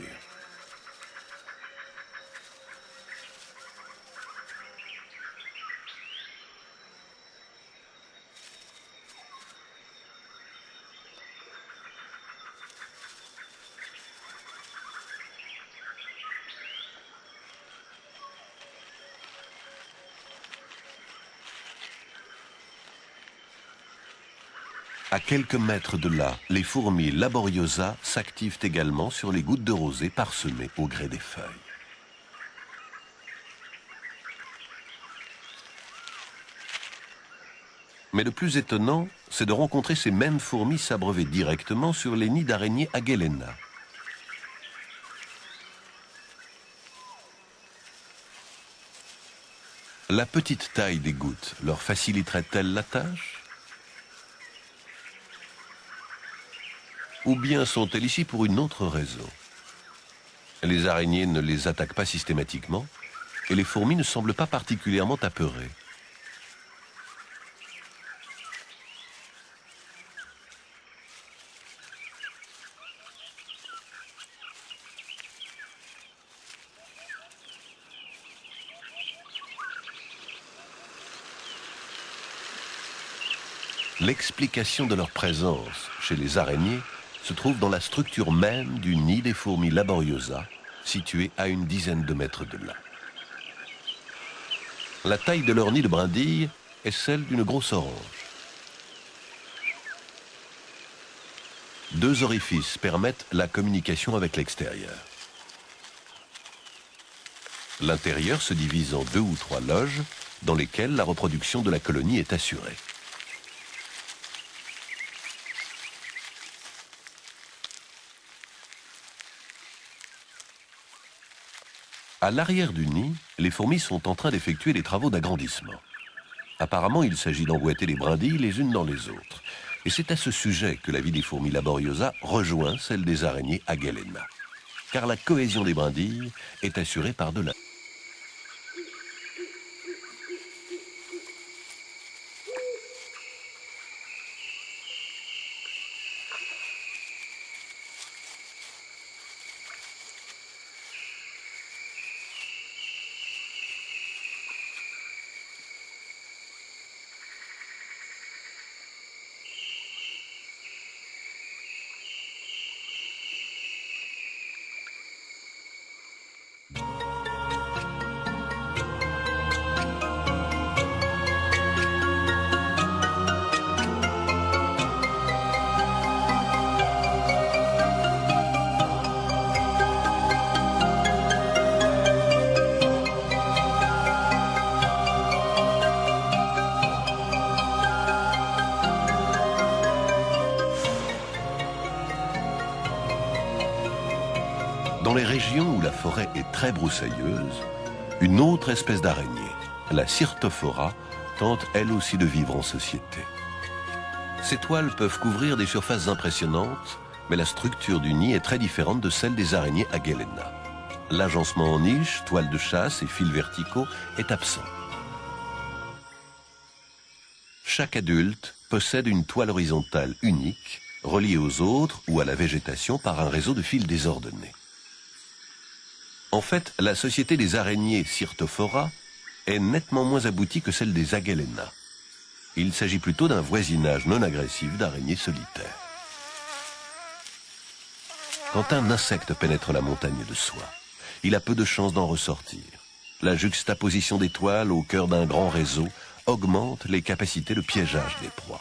[SPEAKER 1] À quelques mètres de là, les fourmis Laboriosa s'activent également sur les gouttes de rosée parsemées au gré des feuilles. Mais le plus étonnant, c'est de rencontrer ces mêmes fourmis s'abreuver directement sur les nids d'araignées Agelena. La petite taille des gouttes leur faciliterait-elle la tâche ? Ou bien sont-elles ici pour une autre raison? Les araignées ne les attaquent pas systématiquement et les fourmis ne semblent pas particulièrement apeurées. L'explication de leur présence chez les araignées se trouve dans la structure même du nid des fourmis Laboriosa, situé à une dizaine de mètres de là. La taille de leur nid de brindilles est celle d'une grosse orange. 2 orifices permettent la communication avec l'extérieur. L'intérieur se divise en 2 ou 3 loges dans lesquelles la reproduction de la colonie est assurée. À l'arrière du nid, les fourmis sont en train d'effectuer des travaux d'agrandissement. Apparemment, il s'agit d'emboîter les brindilles les unes dans les autres. Et c'est à ce sujet que la vie des fourmis Laboriosa rejoint celle des araignées Agelena. Car la cohésion des brindilles est assurée par de la... Dans les régions où la forêt est très broussailleuse, une autre espèce d'araignée, la Cyrtophora, tente elle aussi de vivre en société. Ces toiles peuvent couvrir des surfaces impressionnantes, mais la structure du nid est très différente de celle des araignées Agelena. L'agencement en niche, toile de chasse et fils verticaux est absent. Chaque adulte possède une toile horizontale unique, reliée aux autres ou à la végétation par un réseau de fils désordonnés. En fait, la société des araignées Cyrtophora est nettement moins aboutie que celle des Agelena. Il s'agit plutôt d'un voisinage non agressif d'araignées solitaires. Quand un insecte pénètre la montagne de soie, il a peu de chances d'en ressortir. La juxtaposition des toiles au cœur d'un grand réseau augmente les capacités de piégeage des proies.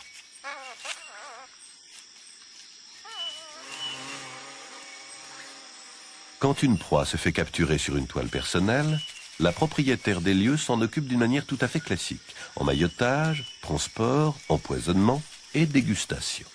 [SPEAKER 1] Quand une proie se fait capturer sur une toile personnelle, la propriétaire des lieux s'en occupe d'une manière tout à fait classique: emmaillotage, transport, empoisonnement et dégustation.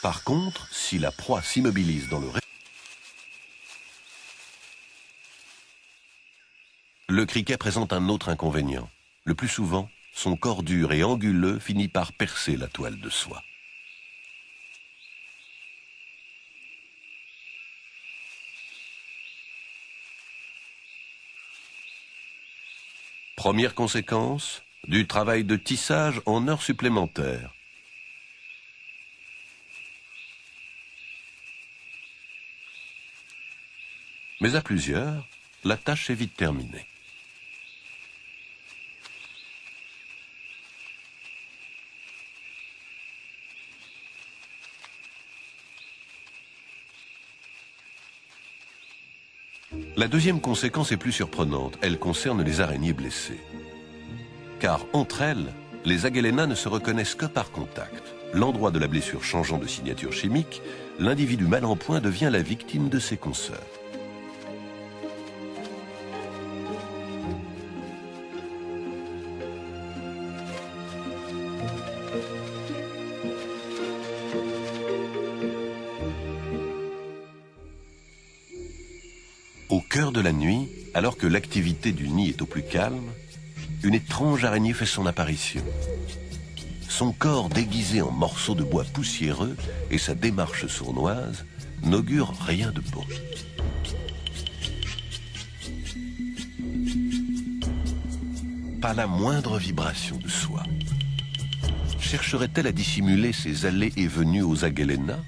[SPEAKER 1] Par contre, si la proie s'immobilise dans le réseau, le criquet présente un autre inconvénient. Le plus souvent, son corps dur et anguleux finit par percer la toile de soie. Première conséquence, du travail de tissage en heures supplémentaires. Mais à plusieurs, la tâche est vite terminée. La deuxième conséquence est plus surprenante. Elle concerne les araignées blessées. Car entre elles, les Agelena ne se reconnaissent que par contact. L'endroit de la blessure changeant de signature chimique, l'individu mal en point devient la victime de ses consoeurs. Au cœur de la nuit, alors que l'activité du nid est au plus calme, une étrange araignée fait son apparition. Son corps déguisé en morceaux de bois poussiéreux et sa démarche sournoise n'augurent rien de bon. Pas la moindre vibration de soie. Chercherait-elle à dissimuler ses allées et venues aux Agelena ?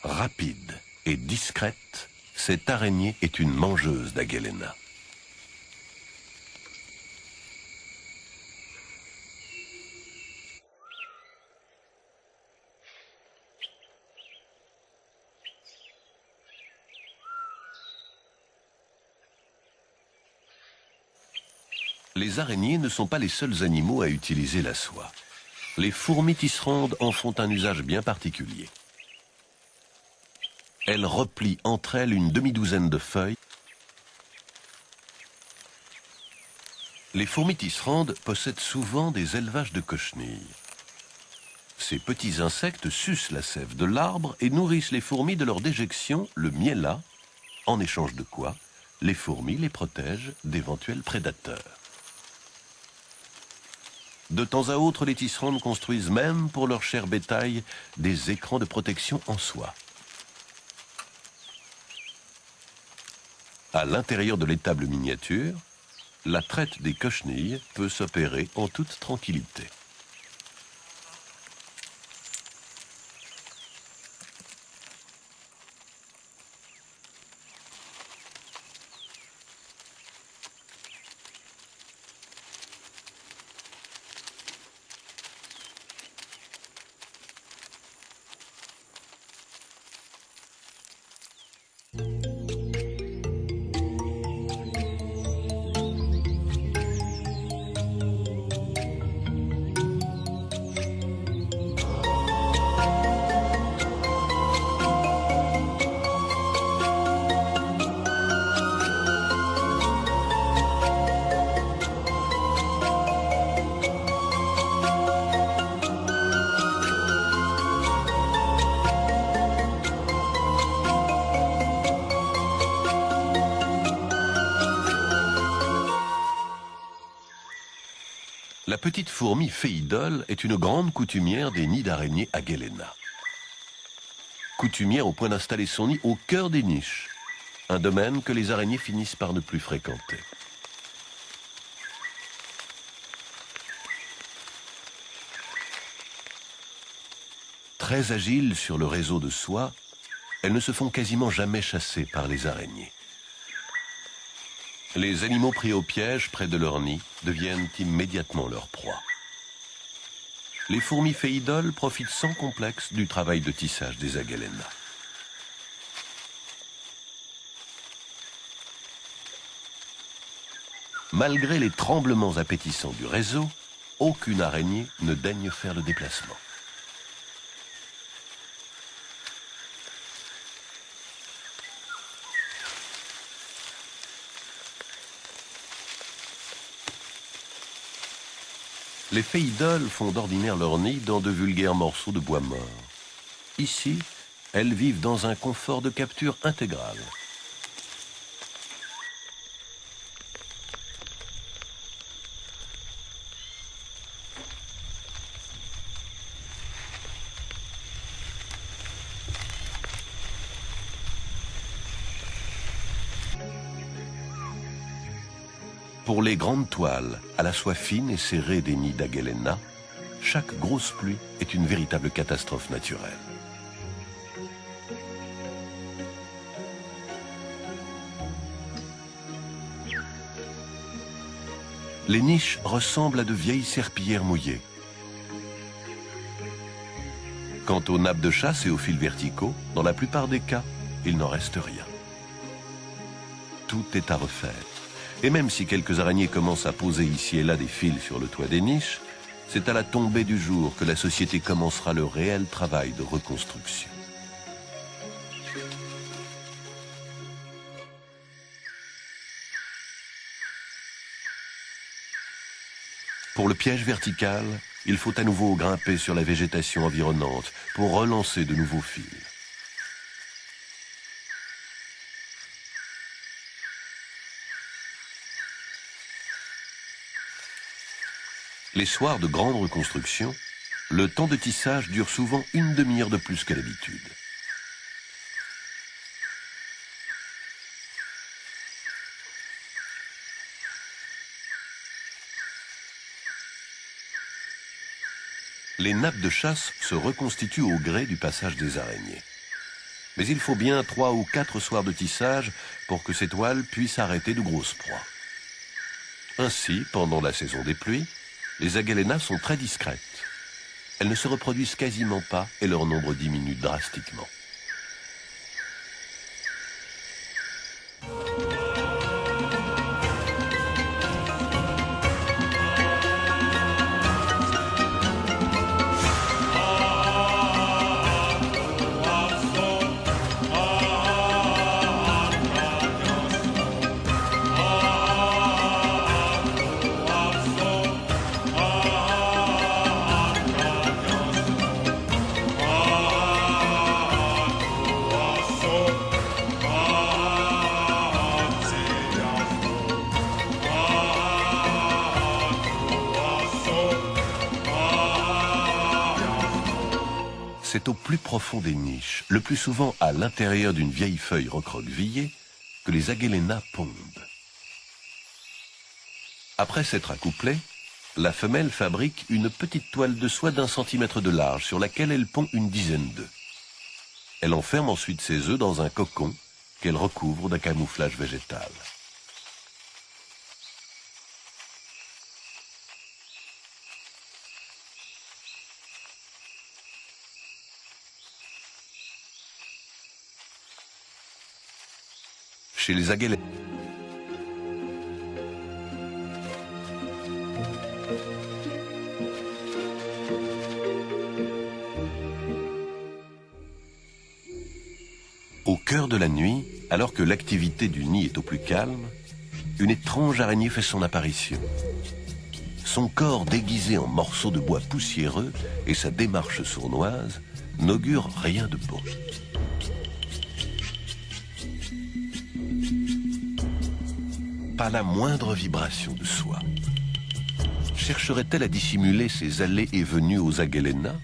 [SPEAKER 1] Rapide et discrète, cette araignée est une mangeuse d'Agelena. Les araignées ne sont pas les seuls animaux à utiliser la soie. Les fourmis tisserandes en font un usage bien particulier. Elles replient entre elles une demi-douzaine de feuilles. Les fourmis tisserandes possèdent souvent des élevages de cochenilles. Ces petits insectes sucent la sève de l'arbre et nourrissent les fourmis de leur déjection, le miella, en échange de quoi les fourmis les protègent d'éventuels prédateurs. De temps à autre, les tisserandes construisent même pour leur cher bétail des écrans de protection en soie. À l'intérieur de l'étable miniature, la traite des cochenilles peut s'opérer en toute tranquillité. petite fourmi Phéidole est une grande coutumière des nids d'araignées Agelena. Coutumière au point d'installer son nid au cœur des niches, un domaine que les araignées finissent par ne plus fréquenter. Très agiles sur le réseau de soie, elles ne se font quasiment jamais chasser par les araignées. Les animaux pris au piège près de leur nid deviennent immédiatement leur proie. Les fourmis Phéidoles profitent sans complexe du travail de tissage des Agelena. Malgré les tremblements appétissants du réseau, aucune araignée ne daigne faire le déplacement. Les Phéidoles font d'ordinaire leur nid dans de vulgaires morceaux de bois mort. Ici, elles vivent dans un confort de capture intégral. Pour les grandes toiles, à la soie fine et serrée des nids d'Agelena, chaque grosse pluie est une véritable catastrophe naturelle. Les niches ressemblent à de vieilles serpillières mouillées. Quant aux nappes de chasse et aux fils verticaux, dans la plupart des cas, il n'en reste rien. Tout est à refaire. Et même si quelques araignées commencent à poser ici et là des fils sur le toit des niches, c'est à la tombée du jour que la société commencera le réel travail de reconstruction. Pour le piège vertical, il faut à nouveau grimper sur la végétation environnante pour relancer de nouveaux fils. Les soirs de grande reconstruction, le temps de tissage dure souvent une demi-heure de plus que d'habitude. Les nappes de chasse se reconstituent au gré du passage des araignées. Mais il faut bien 3 ou 4 soirs de tissage pour que ces toiles puissent arrêter de grosses proies. Ainsi, pendant la saison des pluies, les Agelena sont très discrètes. Elles ne se reproduisent quasiment pas et leur nombre diminue drastiquement. C'est au plus profond des niches, le plus souvent à l'intérieur d'une vieille feuille recroquevillée, que les Agelena pondent. Après s'être accouplée, la femelle fabrique une petite toile de soie d'1 centimètre de large sur laquelle elle pond une dizaine d'œufs. Elle enferme ensuite ses œufs dans un cocon qu'elle recouvre d'un camouflage végétal. Chez les Agelena, au cœur de la nuit, alors que l'activité du nid est au plus calme, une étrange araignée fait son apparition. Son corps déguisé en morceaux de bois poussiéreux et sa démarche sournoise n'augurent rien de bon. Pas la moindre vibration de soie. Chercherait-elle à dissimuler ses allées et venues aux Aghelena?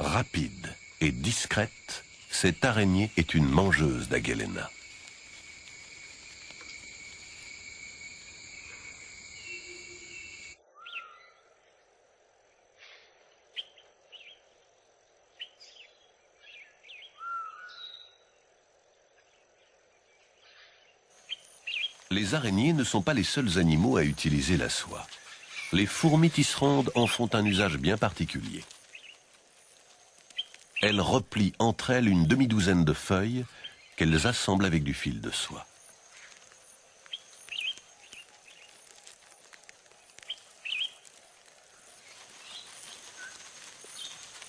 [SPEAKER 1] Rapide et discrète, cette araignée est une mangeuse d'Aghelena. Les araignées ne sont pas les seuls animaux à utiliser la soie. Les fourmis tisserandes en font un usage bien particulier. Elles replient entre elles une demi-douzaine de feuilles qu'elles assemblent avec du fil de soie.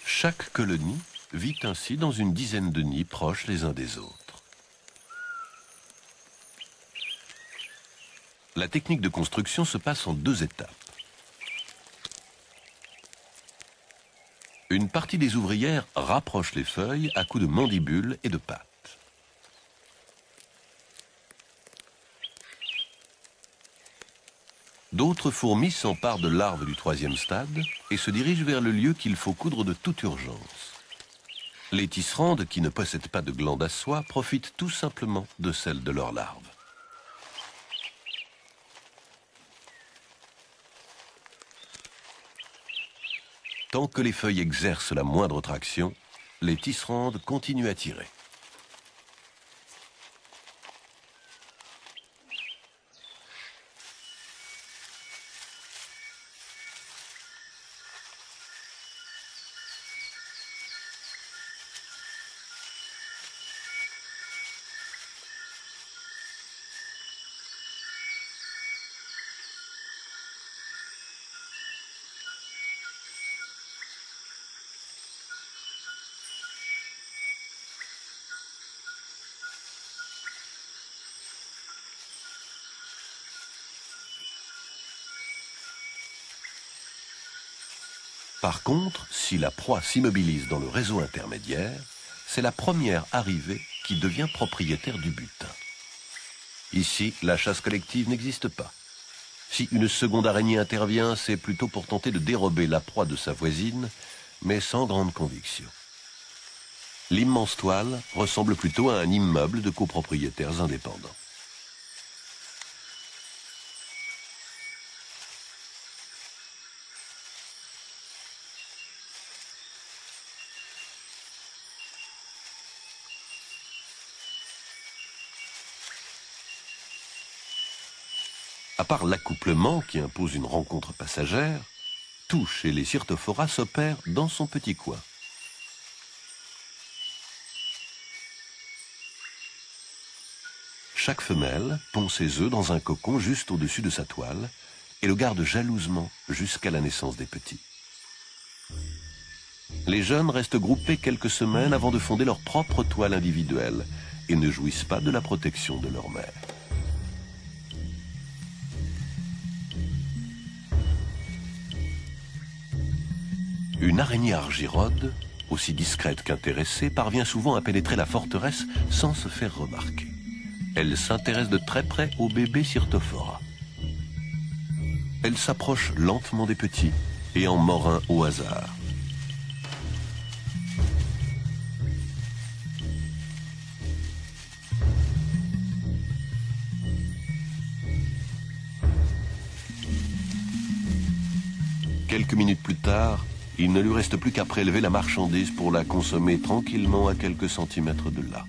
[SPEAKER 1] Chaque colonie vit ainsi dans une dizaine de nids proches les uns des autres. La technique de construction se passe en 2 étapes. Une partie des ouvrières rapproche les feuilles à coups de mandibules et de pattes. D'autres fourmis s'emparent de larves du 3e stade et se dirigent vers le lieu qu'il faut coudre de toute urgence. Les tisserandes, qui ne possèdent pas de glandes à soie, profitent tout simplement de celles de leurs larves. Tant que les feuilles exercent la moindre traction, les tisserandes continuent à tirer. Par contre, si la proie s'immobilise dans le réseau intermédiaire, c'est la première arrivée qui devient propriétaire du butin. Ici, la chasse collective n'existe pas. Si une seconde araignée intervient, c'est plutôt pour tenter de dérober la proie de sa voisine, mais sans grande conviction. L'immense toile ressemble plutôt à un immeuble de copropriétaires indépendants. À part l'accouplement qui impose une rencontre passagère, tout chez les Cyrtophoras s'opère dans son petit coin. Chaque femelle pond ses œufs dans un cocon juste au-dessus de sa toile et le garde jalousement jusqu'à la naissance des petits. Les jeunes restent groupés quelques semaines avant de fonder leur propre toile individuelle et ne jouissent pas de la protection de leur mère. Une araignée argirode, aussi discrète qu'intéressée, parvient souvent à pénétrer la forteresse sans se faire remarquer. Elle s'intéresse de très près aux bébés Cyrtophora. Elle s'approche lentement des petits et en mord un au hasard. Quelques minutes plus tard, il ne lui reste plus qu'à prélever la marchandise pour la consommer tranquillement à quelques centimètres de là.